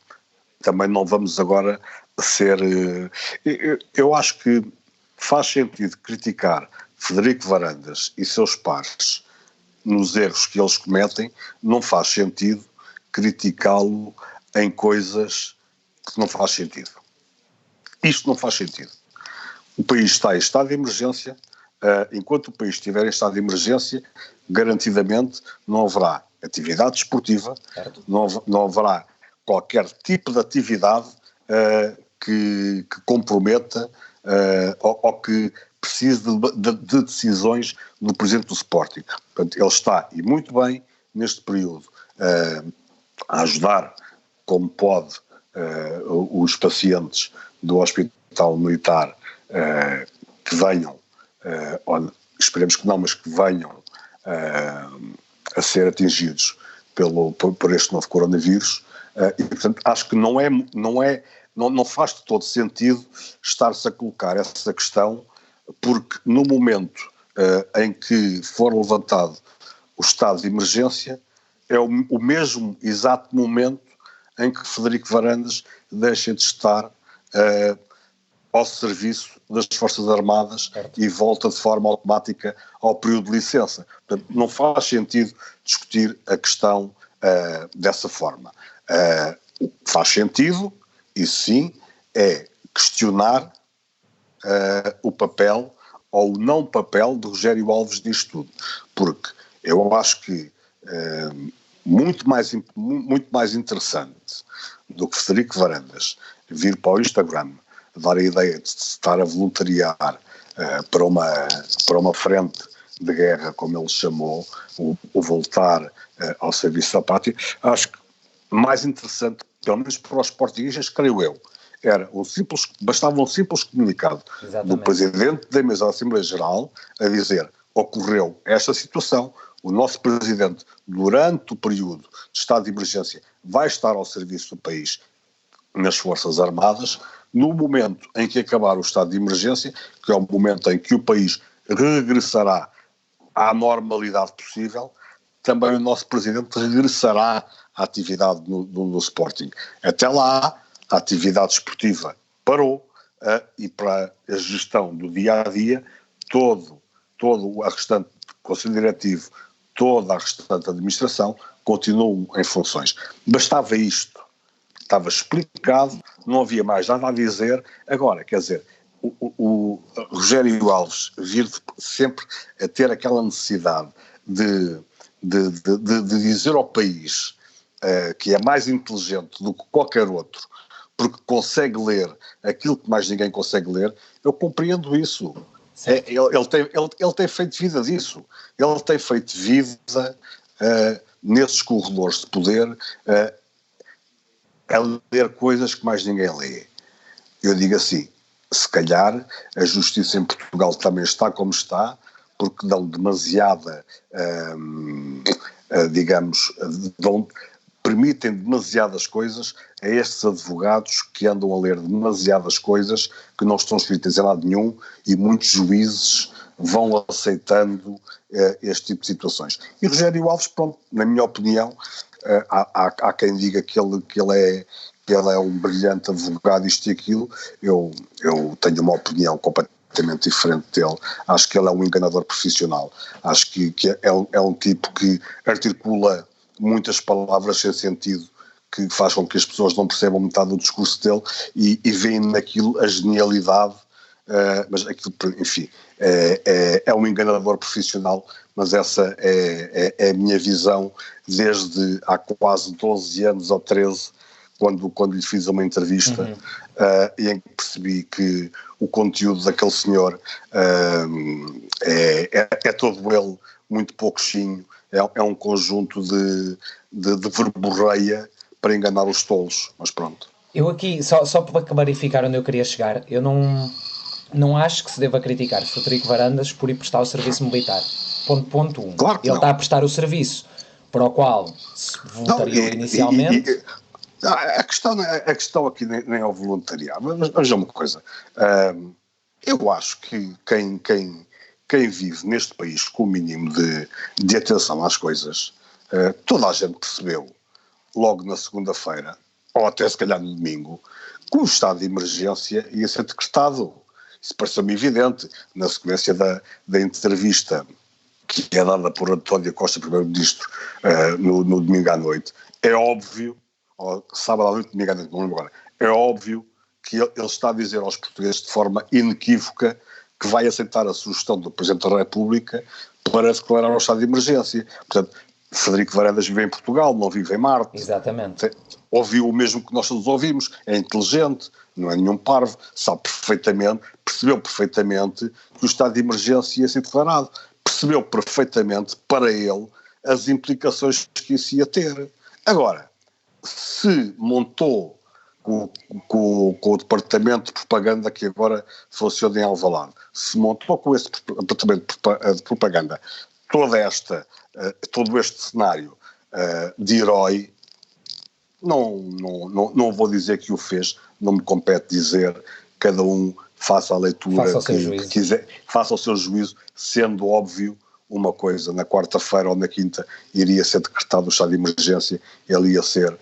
também não vamos agora ser... eu acho que faz sentido criticar Frederico Varandas e seus pares nos erros que eles cometem, não faz sentido criticá-lo em coisas que não faz sentido. Isto não faz sentido. O país está em estado de emergência. Enquanto o país estiver em estado de emergência, garantidamente não haverá atividade esportiva, não haverá qualquer tipo de atividade que comprometa ou que precise de decisões do Presidente do Sporting. Portanto, ele está, e muito bem, neste período a ajudar como pode os pacientes do Hospital Militar que venham, esperemos que não, mas que venham a ser atingidos por este novo coronavírus, e portanto acho que não faz de todo sentido estar-se a colocar essa questão, porque no momento em que for levantado o estado de emergência é o mesmo exato momento em que Frederico Varandas deixa de estar ao serviço das Forças Armadas e volta de forma automática ao período de licença. Portanto, não faz sentido discutir a questão dessa forma. Faz sentido, isso sim, é questionar o papel ou o não papel de Rogério Alves nisto tudo. Porque eu acho que muito mais interessante do que Frederico Varandas vir para o Instagram dar a ideia de estar a voluntariar para uma frente de guerra, como ele chamou, o voltar ao serviço da pátria, acho que mais interessante, pelo menos para os portugueses, creio eu, bastava um simples comunicado do Presidente da Mesa da Assembleia Geral a dizer: ocorreu esta situação, o nosso Presidente, durante o período de estado de emergência, vai estar ao serviço do país nas Forças Armadas. No momento em que acabar o estado de emergência, que é o momento em que o país regressará à normalidade possível, também o nosso Presidente regressará à atividade no Sporting. Até lá, a atividade esportiva parou e para a gestão do dia-a-dia, todo o restante Conselho Diretivo, toda a restante administração continuam em funções. Bastava isto. Estava explicado, não havia mais nada a dizer. Agora, quer dizer, o Rogério Alves vir sempre a ter aquela necessidade de dizer ao país que é mais inteligente do que qualquer outro, porque consegue ler aquilo que mais ninguém consegue ler, eu compreendo isso. Ele tem feito vida disso. Ele tem feito vida nesses corredores de poder, a ler coisas que mais ninguém lê. Eu digo assim, se calhar a justiça em Portugal também está como está, porque dão demasiada, permitem demasiadas coisas a estes advogados que andam a ler demasiadas coisas que não estão escritas em lado nenhum, e muitos juízes vão aceitando este tipo de situações. E Rogério Alves, pronto, na minha opinião, há quem diga que ele é um brilhante advogado, isto e aquilo. Eu tenho uma opinião completamente diferente dele. Acho que ele é um enganador profissional. Acho que é um tipo que articula muitas palavras sem sentido, que faz com que as pessoas não percebam metade do discurso dele e veem naquilo a genialidade, mas aquilo, enfim, é um enganador profissional, mas essa é a minha visão desde há quase 12 anos ou 13, quando lhe fiz uma entrevista, e em que percebi que o conteúdo daquele senhor é todo ele muito pouquinho, é um conjunto de verborreia para enganar os tolos, mas pronto. Eu aqui, só para clarificar onde eu queria chegar, eu não acho que se deva criticar Frederico Varandas por ir prestar o serviço militar. Ponto 1. Claro que ele não. está a prestar o serviço para o qual se voluntariou inicialmente. A questão aqui nem é o voluntariado, mas veja uma coisa. Eu acho que quem vive neste país com o mínimo de atenção às coisas, toda a gente percebeu logo na segunda-feira, ou até se calhar no domingo, que o estado de emergência ia ser decretado. Isso pareceu-me evidente. Na sequência da entrevista que é dada por António Costa, primeiro-ministro, no domingo à noite, é óbvio, ou sábado à noite, domingo à noite, não lembro agora, é óbvio que ele está a dizer aos portugueses de forma inequívoca que vai aceitar a sugestão do Presidente da República para declarar o estado de emergência. Portanto, Frederico Varandas vive em Portugal, não vive em Marte. Exatamente. Ouviu o mesmo que nós todos ouvimos, é inteligente, não é nenhum parvo, percebeu perfeitamente que o estado de emergência ia ser declarado. Percebeu perfeitamente, para ele, as implicações que isso ia ter. Agora, se montou com o departamento de propaganda que agora funciona em Alvalade, se montou com esse departamento de propaganda todo este cenário de herói, não vou dizer que o fez, não me compete dizer, cada um faça a leitura que quiser, faça o seu juízo, sendo óbvio uma coisa: na quarta-feira ou na quinta iria ser decretado o estado de emergência, ele ia ser,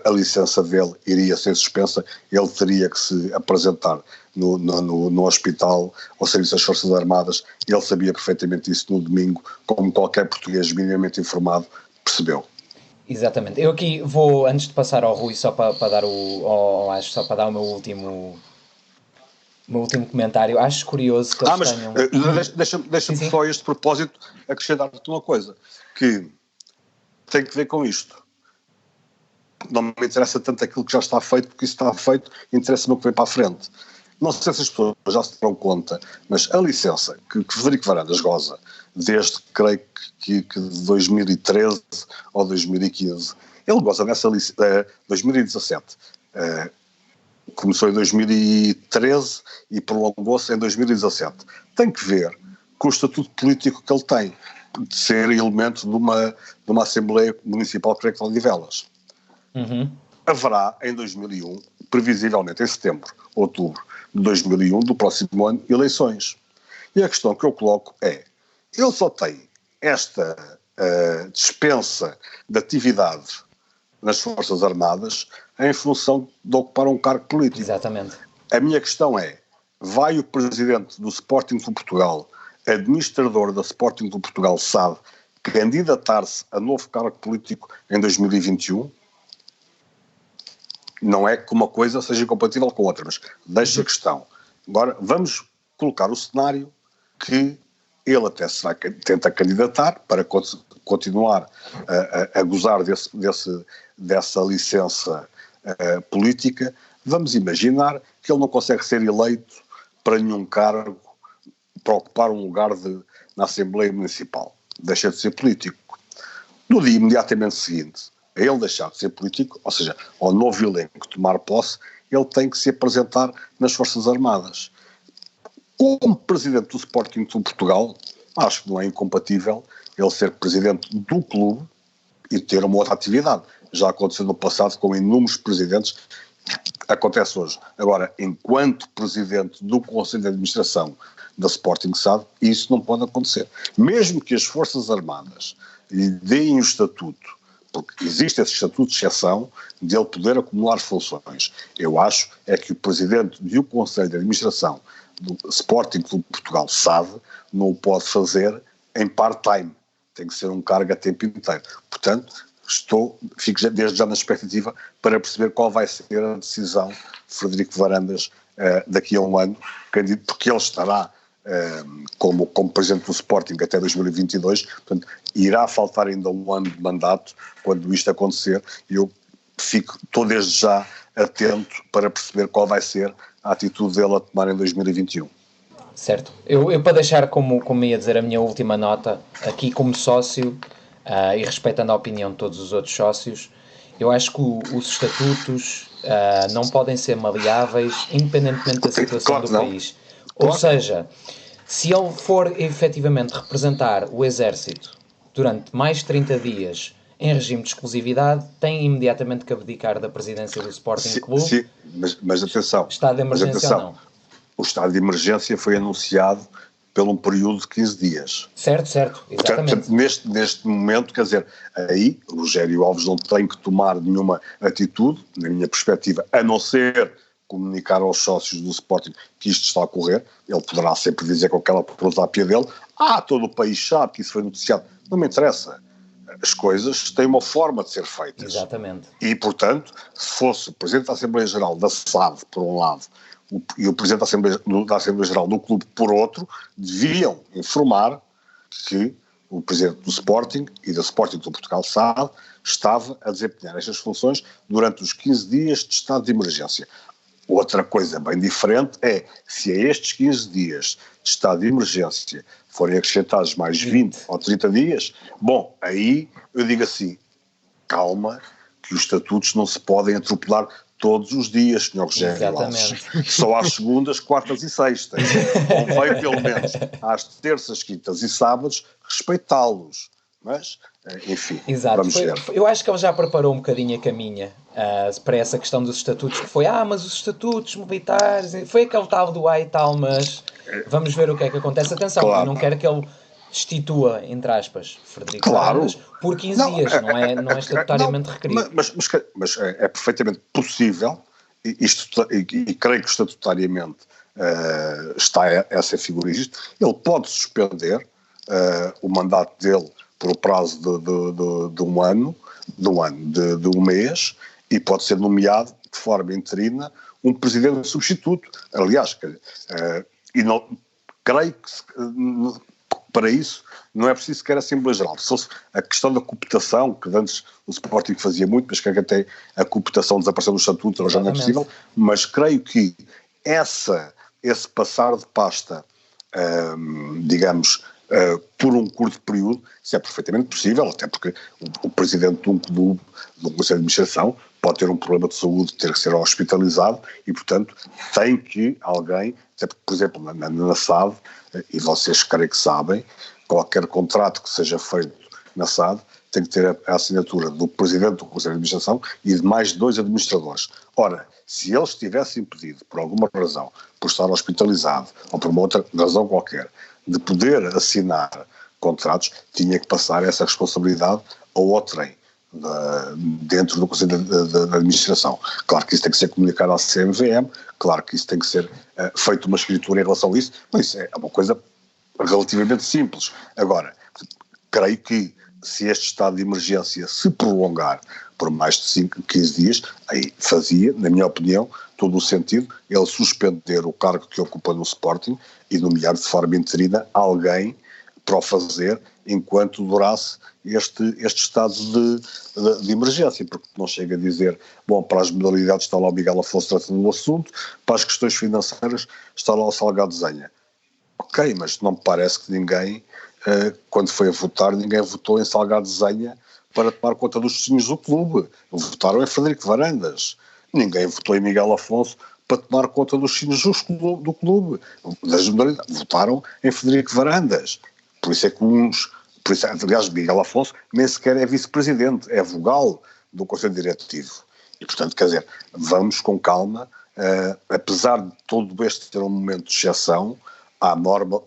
a licença dele iria ser suspensa, ele teria que se apresentar no hospital ao serviço das Forças Armadas. Ele sabia perfeitamente isso no domingo, como qualquer português minimamente informado percebeu. Exatamente. Eu aqui vou, antes de passar ao Rui, só para dar só para dar o meu último comentário. Acho curioso que eles tenham... Deixa-me só a este propósito acrescentar-te uma coisa, que tem que ver com isto. Não me interessa tanto aquilo que já está feito, porque isso está feito, interessa-me o que vem para a frente. Não sei se as pessoas já se deram conta, mas a licença que Frederico Varandas goza, desde, creio que de 2013 ou 2015, ele goza nessa licença, 2017, começou em 2013 e prolongou-se em 2017. Tem que ver com o estatuto político que ele tem, de ser elemento de uma Assembleia Municipal de Odivelas. Uhum. Haverá em 2001, previsivelmente em setembro, outubro de 2001, do próximo ano, eleições. E a questão que eu coloco é: ele só tem esta dispensa de atividade nas Forças Armadas em função de ocupar um cargo político. Exatamente. A minha questão é: vai o presidente do Sporting Clube Portugal, administrador da Sporting Clube Portugal SAD, candidatar-se a novo cargo político em 2021? Não é que uma coisa seja incompatível com a outra, mas deixa a questão. Agora, vamos colocar o cenário que ele até se vai tentar candidatar para continuar a gozar dessa licença política. Vamos imaginar que ele não consegue ser eleito para nenhum cargo, para ocupar um lugar na Assembleia Municipal. Deixa de ser político. No dia imediatamente seguinte a ele deixar de ser político, ou seja, ao novo elenco tomar posse, ele tem que se apresentar nas Forças Armadas. Como presidente do Sporting Clube Portugal, acho que não é incompatível ele ser presidente do clube e ter uma outra atividade. Já aconteceu no passado com inúmeros presidentes, acontece hoje. Agora, enquanto presidente do Conselho de Administração da Sporting SAD, isso não pode acontecer. Mesmo que as Forças Armadas lhe deem o estatuto, porque existe esse estatuto de exceção de ele poder acumular funções. Eu acho é que o presidente do Conselho de Administração do Sporting Clube Portugal SAD não o pode fazer em part-time. Tem que ser um cargo a tempo inteiro. Portanto, fico desde já na expectativa para perceber qual vai ser a decisão de Frederico Varandas daqui a um ano, porque ele estará como presidente do Sporting até 2022, portanto, irá faltar ainda um ano de mandato quando isto acontecer, e eu estou desde já atento para perceber qual vai ser a atitude dele a tomar em 2021. Certo. Eu para deixar, como ia dizer, a minha última nota, aqui como sócio, e respeitando a opinião de todos os outros sócios, eu acho que os estatutos não podem ser maleáveis independentemente da situação do país. Ou seja, se ele for efetivamente representar o Exército durante mais de 30 dias em regime de exclusividade, tem imediatamente que abdicar da presidência do Sporting Clube. Sim, mas atenção. Estado de emergência ou não? O estado de emergência foi anunciado pelo um período de 15 dias. Certo, exatamente. Portanto, neste momento, quer dizer, aí o Rogério Alves não tem que tomar nenhuma atitude, na minha perspectiva, a não ser comunicar aos sócios do Sporting que isto está a ocorrer. Ele poderá sempre dizer com aquela prosápia dele: todo o país sabe que isso foi noticiado. Não me interessa. As coisas têm uma forma de ser feitas. Exatamente. E, portanto, se fosse o Presidente da Assembleia Geral da SAD, por um lado, e o Presidente da Assembleia Geral do clube, por outro, deviam informar que o Presidente do Sporting e da Sporting do Portugal SAD estava a desempenhar estas funções durante os 15 dias de estado de emergência. Outra coisa bem diferente é, se a estes 15 dias de estado de emergência forem acrescentados mais 20 ou 30 dias, bom, aí eu digo assim, calma, que os estatutos não se podem atropelar todos os dias, Sr. Rogério Alves. Só às segundas, quartas e sextas. Convém, pelo menos, às terças, quintas e sábados, respeitá-los. Mas, enfim, vamos ver. Eu acho que ele já preparou um bocadinho a caminha para essa questão dos estatutos, que foi, mas os estatutos militares, foi aquele tal do e tal, mas vamos ver o que é que acontece. Atenção, claro. Eu não quero que ele destitua, entre aspas, Frederico Varandas por 15 dias, não é estatutariamente requerido. Mas é perfeitamente possível, e creio que estatutariamente está essa figura existe, ele pode suspender o mandato dele por o prazo de um ano, de um mês, e pode ser nomeado de forma interina um presidente substituto. Aliás, e não, creio que para isso não é preciso sequer a Assembleia Geral. A questão da cooptação, que antes o Sporting fazia muito, mas que até a cooptação desapareceu do estatuto, já não é possível, mas creio que esse passar de pasta, digamos, por um curto período, isso é perfeitamente possível, até porque o presidente de um clube, de um conselho de administração, pode ter um problema de saúde, ter que ser hospitalizado e, portanto, tem que alguém, por exemplo, na SAD, e vocês creio que sabem, qualquer contrato que seja feito na SAD tem que ter a assinatura do presidente do conselho de administração e de mais 2 administradores. Ora, se ele estivesse impedido, por alguma razão, por estar hospitalizado ou por uma outra razão qualquer, de poder assinar contratos, tinha que passar essa responsabilidade ao outrem dentro do Conselho de Administração. Claro que isso tem que ser comunicado à CMVM, claro que isso tem que ser feito uma escritura em relação a isso, mas isso é uma coisa relativamente simples. Agora, creio que se este estado de emergência se prolongar por mais de 15 dias, aí fazia, na minha opinião, todo o sentido ele suspender o cargo que ocupa no Sporting e nomear de forma interina alguém para o fazer enquanto durasse este estado de emergência, porque não chega a dizer, bom, para as modalidades está lá o Miguel Afonso tratando do assunto, para as questões financeiras está lá o Salgado Zenha. Ok, mas não me parece que ninguém, quando foi a votar, ninguém votou em Salgado Zenha para tomar conta dos destinos do clube. Votaram em Frederico Varandas. Ninguém votou em Miguel Afonso para tomar conta dos destinos do clube. Das modalidades. Votaram em Frederico Varandas. Por isso é que aliás, Miguel Afonso nem sequer é vice-presidente, é vogal do Conselho Diretivo. E, portanto, quer dizer, vamos com calma, apesar de todo este ter um momento de exceção, há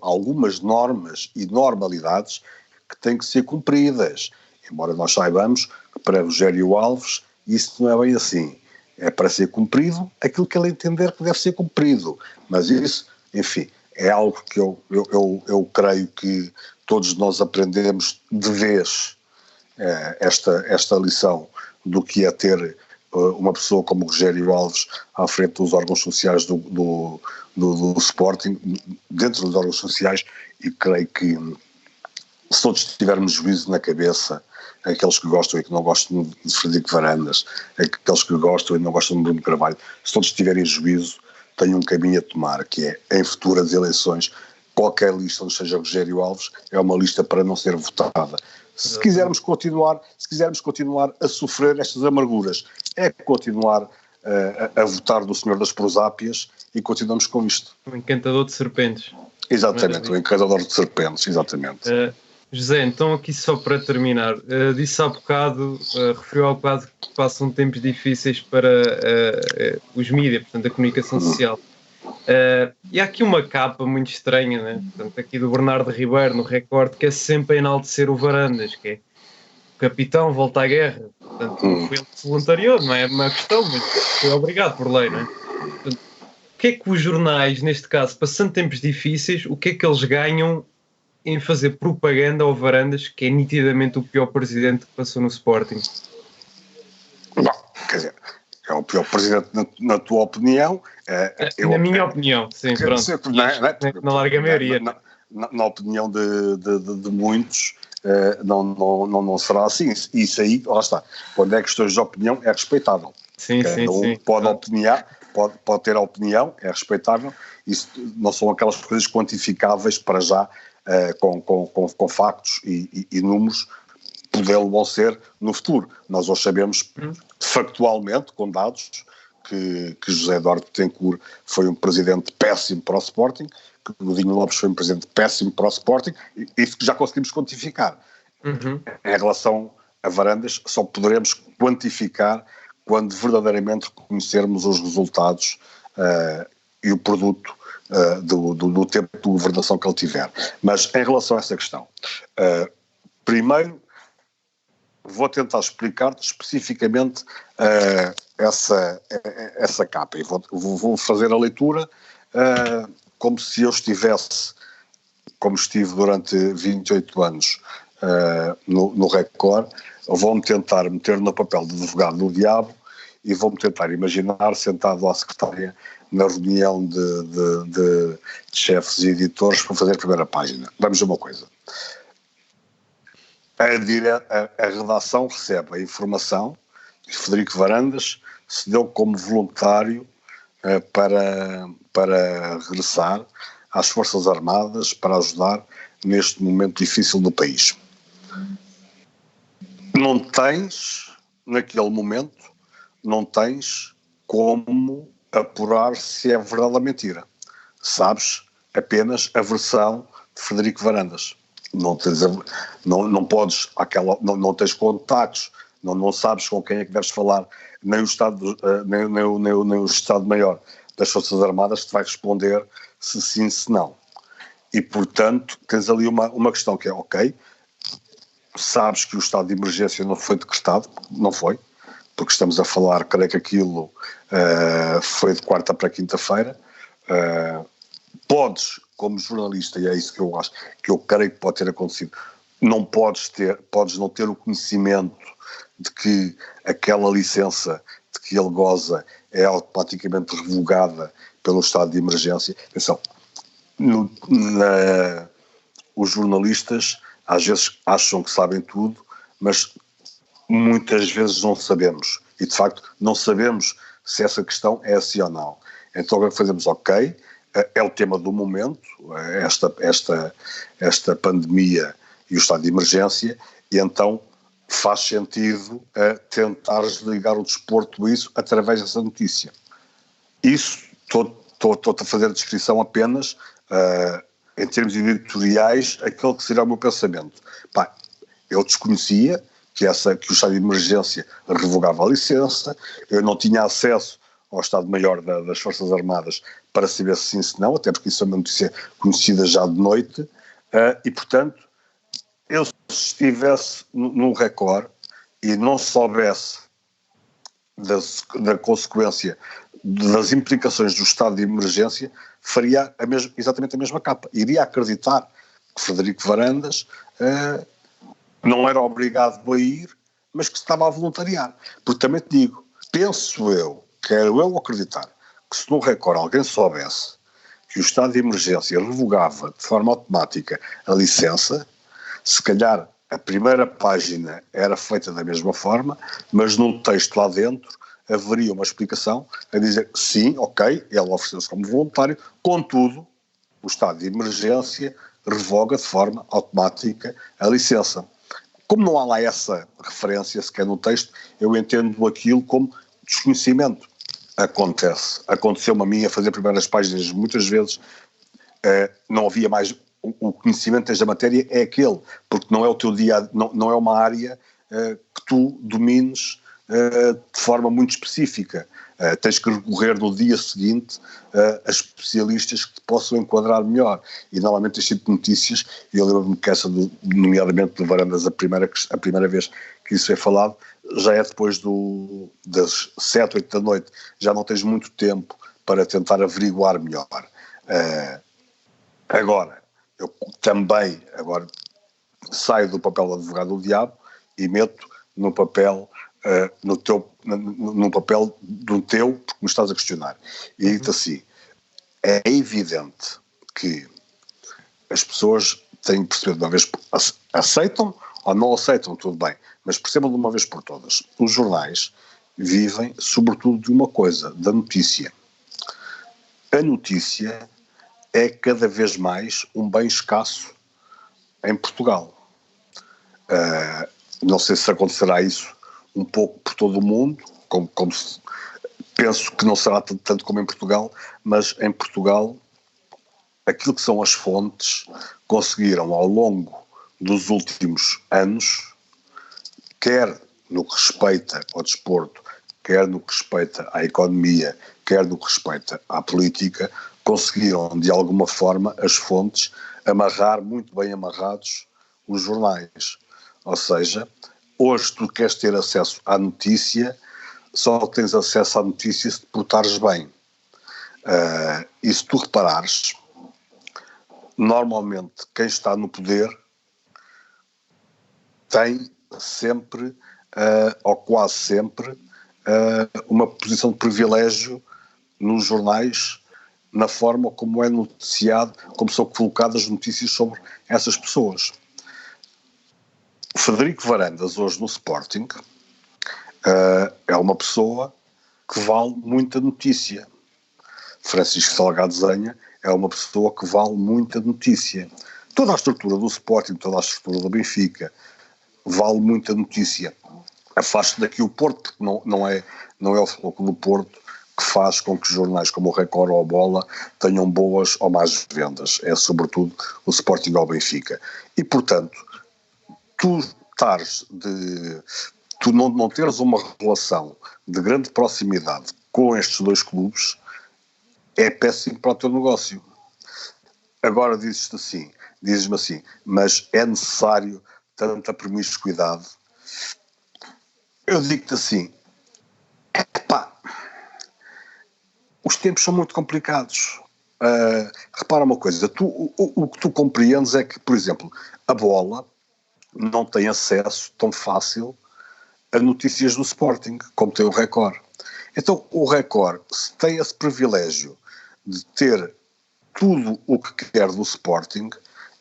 algumas normas e normalidades que têm que ser cumpridas. Embora nós saibamos que para Rogério Alves isso não é bem assim. É para ser cumprido aquilo que ele entender que deve ser cumprido. Mas isso, enfim, é algo que eu creio que todos nós aprendemos de vez esta lição do que é ter uma pessoa como Rogério Alves à frente dos órgãos sociais do Sporting, dentro dos órgãos sociais, e creio que se todos tivermos juízo na cabeça, aqueles que gostam e que não gostam de Frederico Varandas, aqueles que gostam e não gostam de Bruno Carvalho, se todos tiverem juízo, têm um caminho a tomar, que é, em futuras eleições, qualquer lista onde seja Rogério Alves é uma lista para não ser votada. Se quisermos continuar a sofrer estas amarguras, é continuar a votar no Senhor das Prosápias e continuamos com isto. O encantador de serpentes. Exatamente, o encantador de serpentes, exatamente. José, então aqui só para terminar, disse há bocado, referiu há bocado que passam tempos difíceis para os mídias, portanto a comunicação social. E há aqui uma capa muito estranha, né? Portanto, aqui do Bernardo Ribeiro no Record, que é sempre a enaltecer o Varandas, que é o capitão volta à guerra. Portanto, foi ele que se voluntariou, não é uma questão, mas foi obrigado por lei, não é? Portanto, o que é que os jornais, neste caso, passando tempos difíceis, o que é que eles ganham em fazer propaganda ao Varandas, que é nitidamente o pior presidente que passou no Sporting? Bom, quer dizer, é o pior presidente na tua opinião. Na minha opinião, sim, pronto. Na larga maioria. Na opinião de muitos, não será assim. Isso aí, lá está. Quando é questões de opinião, é respeitável. Sim, Cada um pode pode ter a opinião, é respeitável, isso não são aquelas coisas quantificáveis para já, com factos e números, vão ser no futuro. Nós hoje sabemos factualmente, com dados, que José Eduardo Betancourt foi um presidente péssimo para o Sporting, que Godinho Lopes foi um presidente péssimo para o Sporting, isso que já conseguimos quantificar. Em relação a Varandas, só poderemos quantificar quando verdadeiramente reconhecermos os resultados e o produto do tempo de governação que ele tiver. Mas em relação a essa questão, primeiro vou tentar explicar-te especificamente essa capa e vou fazer a leitura como se eu estivesse, como estive durante 28 anos no Record. Vou-me tentar meter no papel de advogado do diabo e vou-me tentar imaginar sentado à secretária na reunião de chefes e editores para fazer a primeira página. Vamos ver uma coisa. A redação recebe a informação que Frederico Varandas se deu como voluntário para regressar às Forças Armadas para ajudar neste momento difícil do país. Não tens, naquele momento, não tens como apurar se é verdade ou mentira. Sabes apenas a versão de Frederico Varandas. Não podes, não tens contactos, não sabes com quem é que deves falar, nem o Estado-Maior das Forças Armadas te vai responder se sim, se não. E, portanto, tens ali uma questão que é, ok, sabes que o estado de emergência não foi decretado, não foi, porque estamos a falar, creio que aquilo foi de quarta para quinta-feira. Podes, como jornalista, e é isso que eu acho, que eu creio que pode ter acontecido, podes não ter o conhecimento de que aquela licença de que ele goza é automaticamente revogada pelo estado de emergência. Atenção, os jornalistas às vezes acham que sabem tudo, mas muitas vezes não sabemos. E, de facto, não sabemos se essa questão é assim ou não. Então, o que fazemos? Ok, é o tema do momento, esta pandemia e o estado de emergência, e então faz sentido tentar desligar o desporto a isso através dessa notícia. Isso, estou a fazer a descrição apenas em termos editoriais, aquele que será o meu pensamento. Eu desconhecia que o estado de emergência revogava a licença, eu não tinha acesso ao Estado-Maior das Forças Armadas para saber se sim, se não, até porque isso é uma notícia conhecida já de noite, e, portanto, eu se estivesse no Record e não soubesse da consequência das implicações do estado de emergência, faria exatamente a mesma capa. Iria acreditar que Frederico Varandas não era obrigado a ir, mas que estava a voluntariar. Porque também te digo, quero eu acreditar, que se no Record alguém soubesse que o estado de emergência revogava de forma automática a licença, se calhar a primeira página era feita da mesma forma, mas no texto lá dentro haveria uma explicação a dizer sim, ok, ele ofereceu-se como voluntário, contudo, o estado de emergência revoga de forma automática a licença. Como não há lá essa referência sequer no texto, eu entendo aquilo como desconhecimento. Aconteceu-me a mim a fazer primeiras páginas muitas vezes, não havia mais, o conhecimento desta matéria é aquele, porque não é o teu dia, não é uma área que tu domines de forma muito específica. Tens que recorrer no dia seguinte a especialistas que te possam enquadrar melhor. E normalmente este tipo de notícias, e eu lembro-me que essa, nomeadamente do Varandas, a primeira vez que isso é falado, já é depois das 7, 8 da noite, já não tens muito tempo para tentar averiguar melhor. Agora, eu também saio do papel de advogado do diabo e meto no papel no papel do teu, porque me estás a questionar. E digo-te assim, é evidente que as pessoas têm que perceber de uma vez, aceitam ou não aceitam, tudo bem, mas percebam de uma vez por todas, os jornais vivem sobretudo de uma coisa, da notícia. a notícia é cada vez mais um bem escasso em Portugal. Não sei se acontecerá isso um pouco por todo o mundo, penso que não será tanto como em Portugal, mas em Portugal aquilo que são as fontes conseguiram ao longo dos últimos anos, quer no que respeita ao desporto, quer no que respeita à economia, quer no que respeita à política, conseguiram de alguma forma as fontes amarrar muito bem amarrados os jornais. Ou seja, hoje tu queres ter acesso à notícia, só tens acesso à notícia se te portares bem. E se tu reparares, normalmente quem está no poder tem sempre, ou quase sempre, uma posição de privilégio nos jornais, na forma como é noticiado, como são colocadas notícias sobre essas pessoas. Frederico Varandas, hoje no Sporting, é uma pessoa que vale muita notícia. Francisco Salgado Zenha é uma pessoa que vale muita notícia. Toda a estrutura do Sporting, toda a estrutura do Benfica vale muita notícia. Afaste daqui o Porto, porque não é o foco do Porto que faz com que jornais como o Record ou a Bola tenham boas ou más vendas. É sobretudo o Sporting ou o Benfica. E, portanto, tu não teres uma relação de grande proximidade com estes dois clubes é péssimo para o teu negócio. Agora dizes-me assim, mas é necessário tanta promiscuidade? Eu digo-te assim, os tempos são muito complicados. Repara uma coisa, o que tu compreendes é que, por exemplo, a Bola não tem acesso tão fácil a notícias do Sporting, como tem o Record. Então o Record, se tem esse privilégio de ter tudo o que quer do Sporting,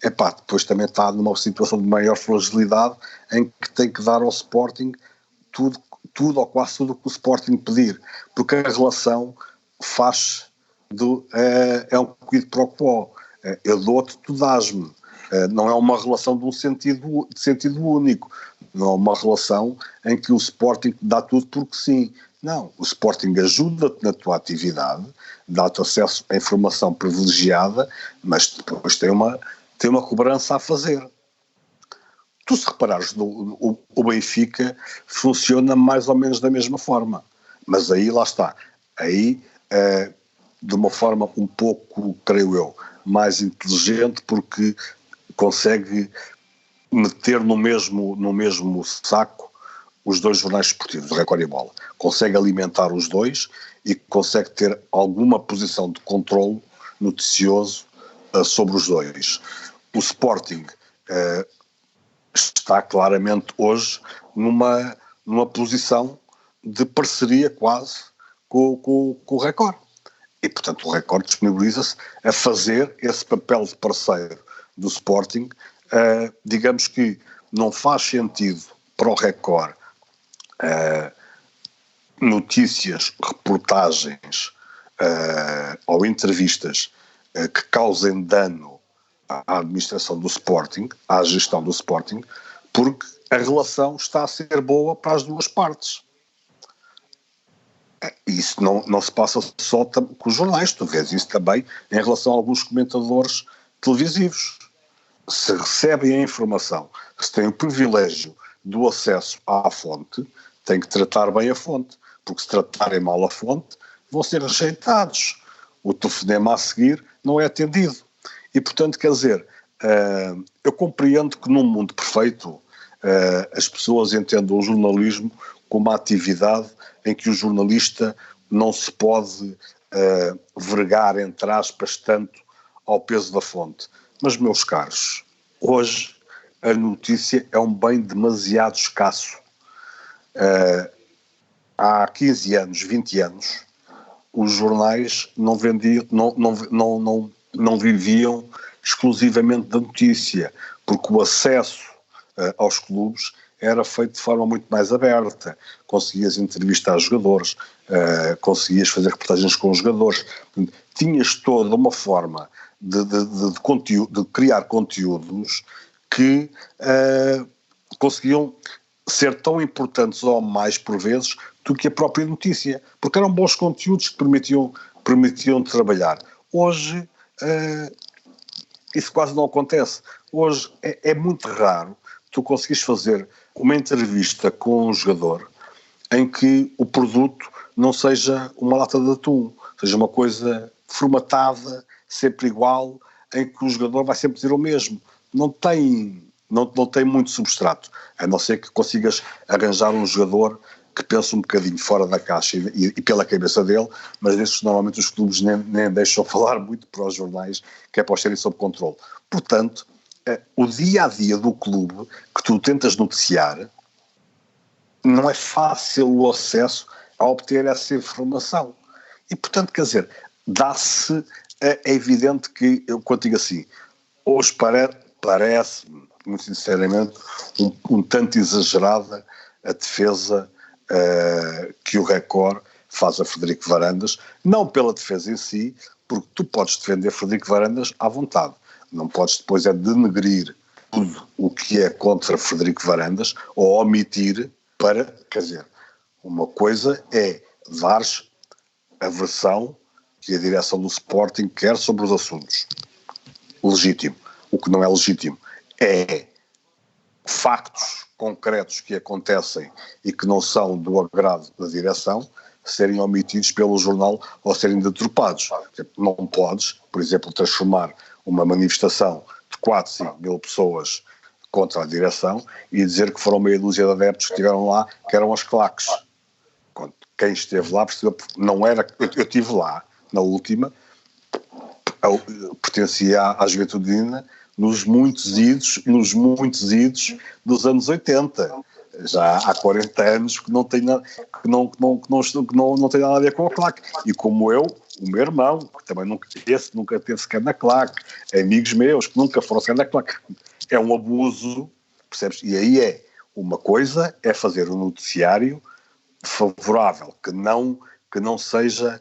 depois também está numa situação de maior fragilidade em que tem que dar ao Sporting tudo ou quase tudo o que o Sporting pedir, porque a relação é um quid pro quo. Eu dou-te, tu dás-me. Não é uma relação de sentido único. Não é uma relação em que o Sporting dá tudo porque sim. Não, o Sporting ajuda-te na tua atividade, dá-te acesso a informação privilegiada, mas depois tem uma cobrança a fazer. Tu, se reparares, o Benfica funciona mais ou menos da mesma forma, mas aí lá está. Aí, de uma forma um pouco, creio eu, mais inteligente, porque consegue meter no mesmo saco os dois jornais esportivos, o Record e a Bola. Consegue alimentar os dois e consegue ter alguma posição de controle noticioso sobre os dois. O Sporting está claramente hoje numa posição de parceria quase com o Record. E, portanto, o Record disponibiliza-se a fazer esse papel de parceiro do Sporting. Digamos que não faz sentido para o Record notícias, reportagens ou entrevistas que causem dano à administração do Sporting, à gestão do Sporting, porque a relação está a ser boa para as duas partes. Isso não se passa só com os jornais, tu vês isso também em relação a alguns comentadores televisivos. Se recebem a informação, se têm o privilégio do acesso à fonte, têm que tratar bem a fonte, porque se tratarem mal a fonte, vão ser rejeitados. O telefonema a seguir não é atendido. E, portanto, quer dizer, eu compreendo que num mundo perfeito as pessoas entendam o jornalismo como uma atividade em que o jornalista não se pode vergar, entre aspas, tanto ao peso da fonte. Mas, meus caros, hoje a notícia é um bem demasiado escasso. Há 15 anos, 20 anos, os jornais não viviam exclusivamente da notícia, porque o acesso aos clubes era feito de forma muito mais aberta, conseguias entrevistar jogadores, conseguias fazer reportagens com os jogadores, tinhas toda uma forma de criar conteúdos que conseguiam ser tão importantes ou mais por vezes do que a própria notícia, porque eram bons conteúdos que permitiam trabalhar. Hoje isso quase não acontece. Hoje é muito raro tu conseguires fazer uma entrevista com um jogador em que o produto não seja uma lata de atum, seja uma coisa formatada, sempre igual, em que o jogador vai sempre dizer o mesmo. Não tem muito substrato, a não ser que consigas arranjar um jogador que pense um bocadinho fora da caixa e pela cabeça dele, mas desses normalmente os clubes nem deixam falar muito para os jornais, que é para os terem sob controle. Portanto, o dia-a-dia do clube que tu tentas noticiar, não é fácil o acesso a obter essa informação. E, portanto, quer dizer, é evidente que, eu quando digo assim, hoje parece-me, muito sinceramente, um tanto exagerada a defesa que o Record faz a Frederico Varandas, não pela defesa em si, porque tu podes defender Frederico Varandas à vontade, não podes depois denegrir tudo o que é contra Frederico Varandas ou omitir quer dizer, uma coisa é dares a versão que a direção do Sporting quer sobre os assuntos. Legítimo. O que não é legítimo é factos concretos que acontecem e que não são do agrado da direção serem omitidos pelo jornal ou serem deturpados. Não podes, por exemplo, transformar uma manifestação de 4, 5 mil pessoas contra a direção e dizer que foram meia dúzia de adeptos que estiveram lá, que eram as claques. Quem esteve lá percebeu, não era... Eu estive lá, na última, pertencia à Juventude nos muitos idos dos anos 80. Já há 40 anos que não tem nada a ver com a claque. E como o meu irmão, que também nunca teve sequer na claque, amigos meus que nunca foram sequer na claque. É um abuso, percebes? E aí uma coisa é fazer um noticiário favorável, que não seja,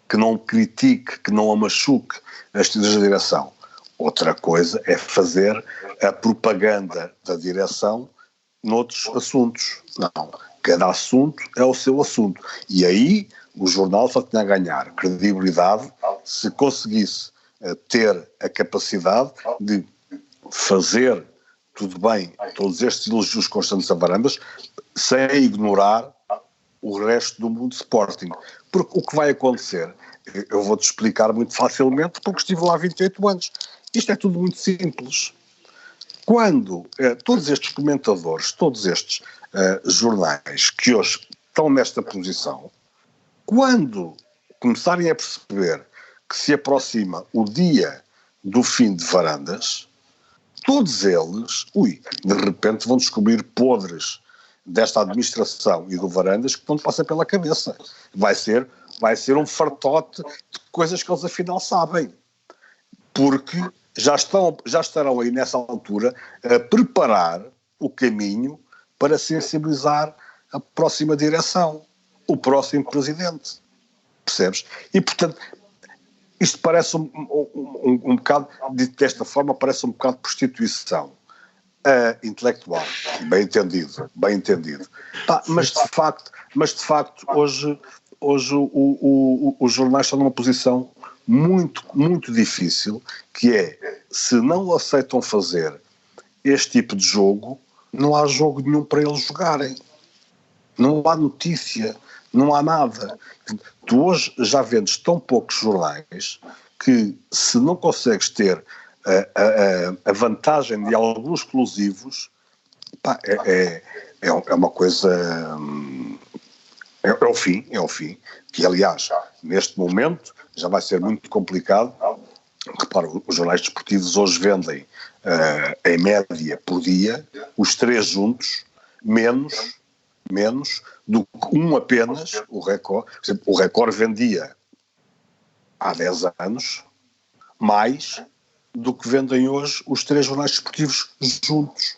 que não critique, que não machuque as decisões da direção. Outra coisa é fazer a propaganda da direção noutros assuntos. Não, cada assunto é o seu assunto. E aí o jornal só tinha a ganhar credibilidade se conseguisse ter a capacidade de fazer, tudo bem, todos estes elogios constantes a Varandas, sem ignorar o resto do mundo Sporting. Porque o que vai acontecer, eu vou-te explicar muito facilmente, porque estive lá há 28 anos. Isto é tudo muito simples. Quando todos estes comentadores, todos estes jornais que hoje estão nesta posição, quando começarem a perceber que se aproxima o dia do fim de Varandas, todos eles, de repente vão descobrir podres desta administração e do Varandas que não passam pela cabeça. Vai ser um fartote de coisas que eles afinal sabem. Porque já estarão aí nessa altura a preparar o caminho para sensibilizar a próxima direção, o próximo presidente. Percebes? E, portanto, isto parece um bocado, desta forma, parece um bocado de prostituição intelectual, bem entendido. Mas de facto, hoje os jornais estão numa posição muito, muito difícil, que é, se não aceitam fazer este tipo de jogo, não há jogo nenhum para eles jogarem. Não há notícia, não há nada. Tu hoje já vendes tão poucos jornais que, se não consegues ter a vantagem de alguns exclusivos, é uma coisa... É o fim, que aliás, neste momento, já vai ser muito complicado. Repara, os jornais desportivos hoje vendem, em média por dia, os 3 juntos, menos do que um apenas, o Record. Por exemplo, o Record vendia há 10 anos mais do que vendem hoje os 3 jornais desportivos juntos,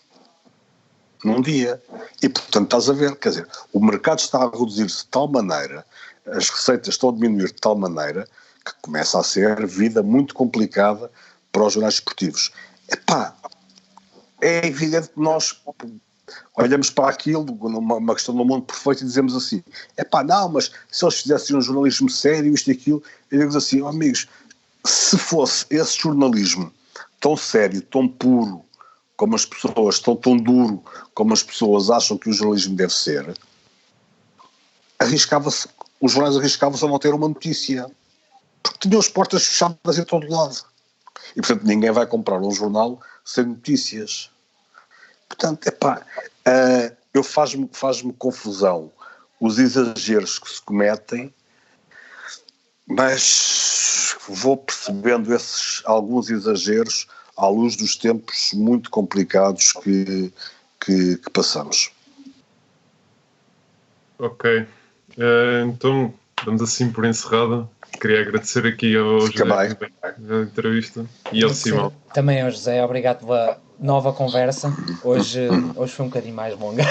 num dia. E, portanto, estás a ver, quer dizer, o mercado está a reduzir-se de tal maneira, as receitas estão a diminuir de tal maneira, que começa a ser vida muito complicada para os jornais desportivos. Epá, é evidente que nós olhamos para aquilo, numa questão do mundo perfeito, e dizemos assim, não, mas se eles fizessem um jornalismo sério, isto e aquilo, e digamos assim, amigos, se fosse esse jornalismo tão sério, tão puro, como as pessoas, tão duro, como as pessoas acham que o jornalismo deve ser, os jornais arriscavam-se a não ter uma notícia, porque tinham as portas fechadas em todo lado. E, portanto, ninguém vai comprar um jornal sem notícias. Portanto, faz-me confusão os exageros que se cometem, mas vou percebendo alguns exageros à luz dos tempos muito complicados que passamos. Ok. Então, damos assim por encerrada. Queria agradecer aqui ao José a entrevista e ao Simão. Também ao José, obrigado pela nova conversa. Hoje foi um bocadinho mais longa.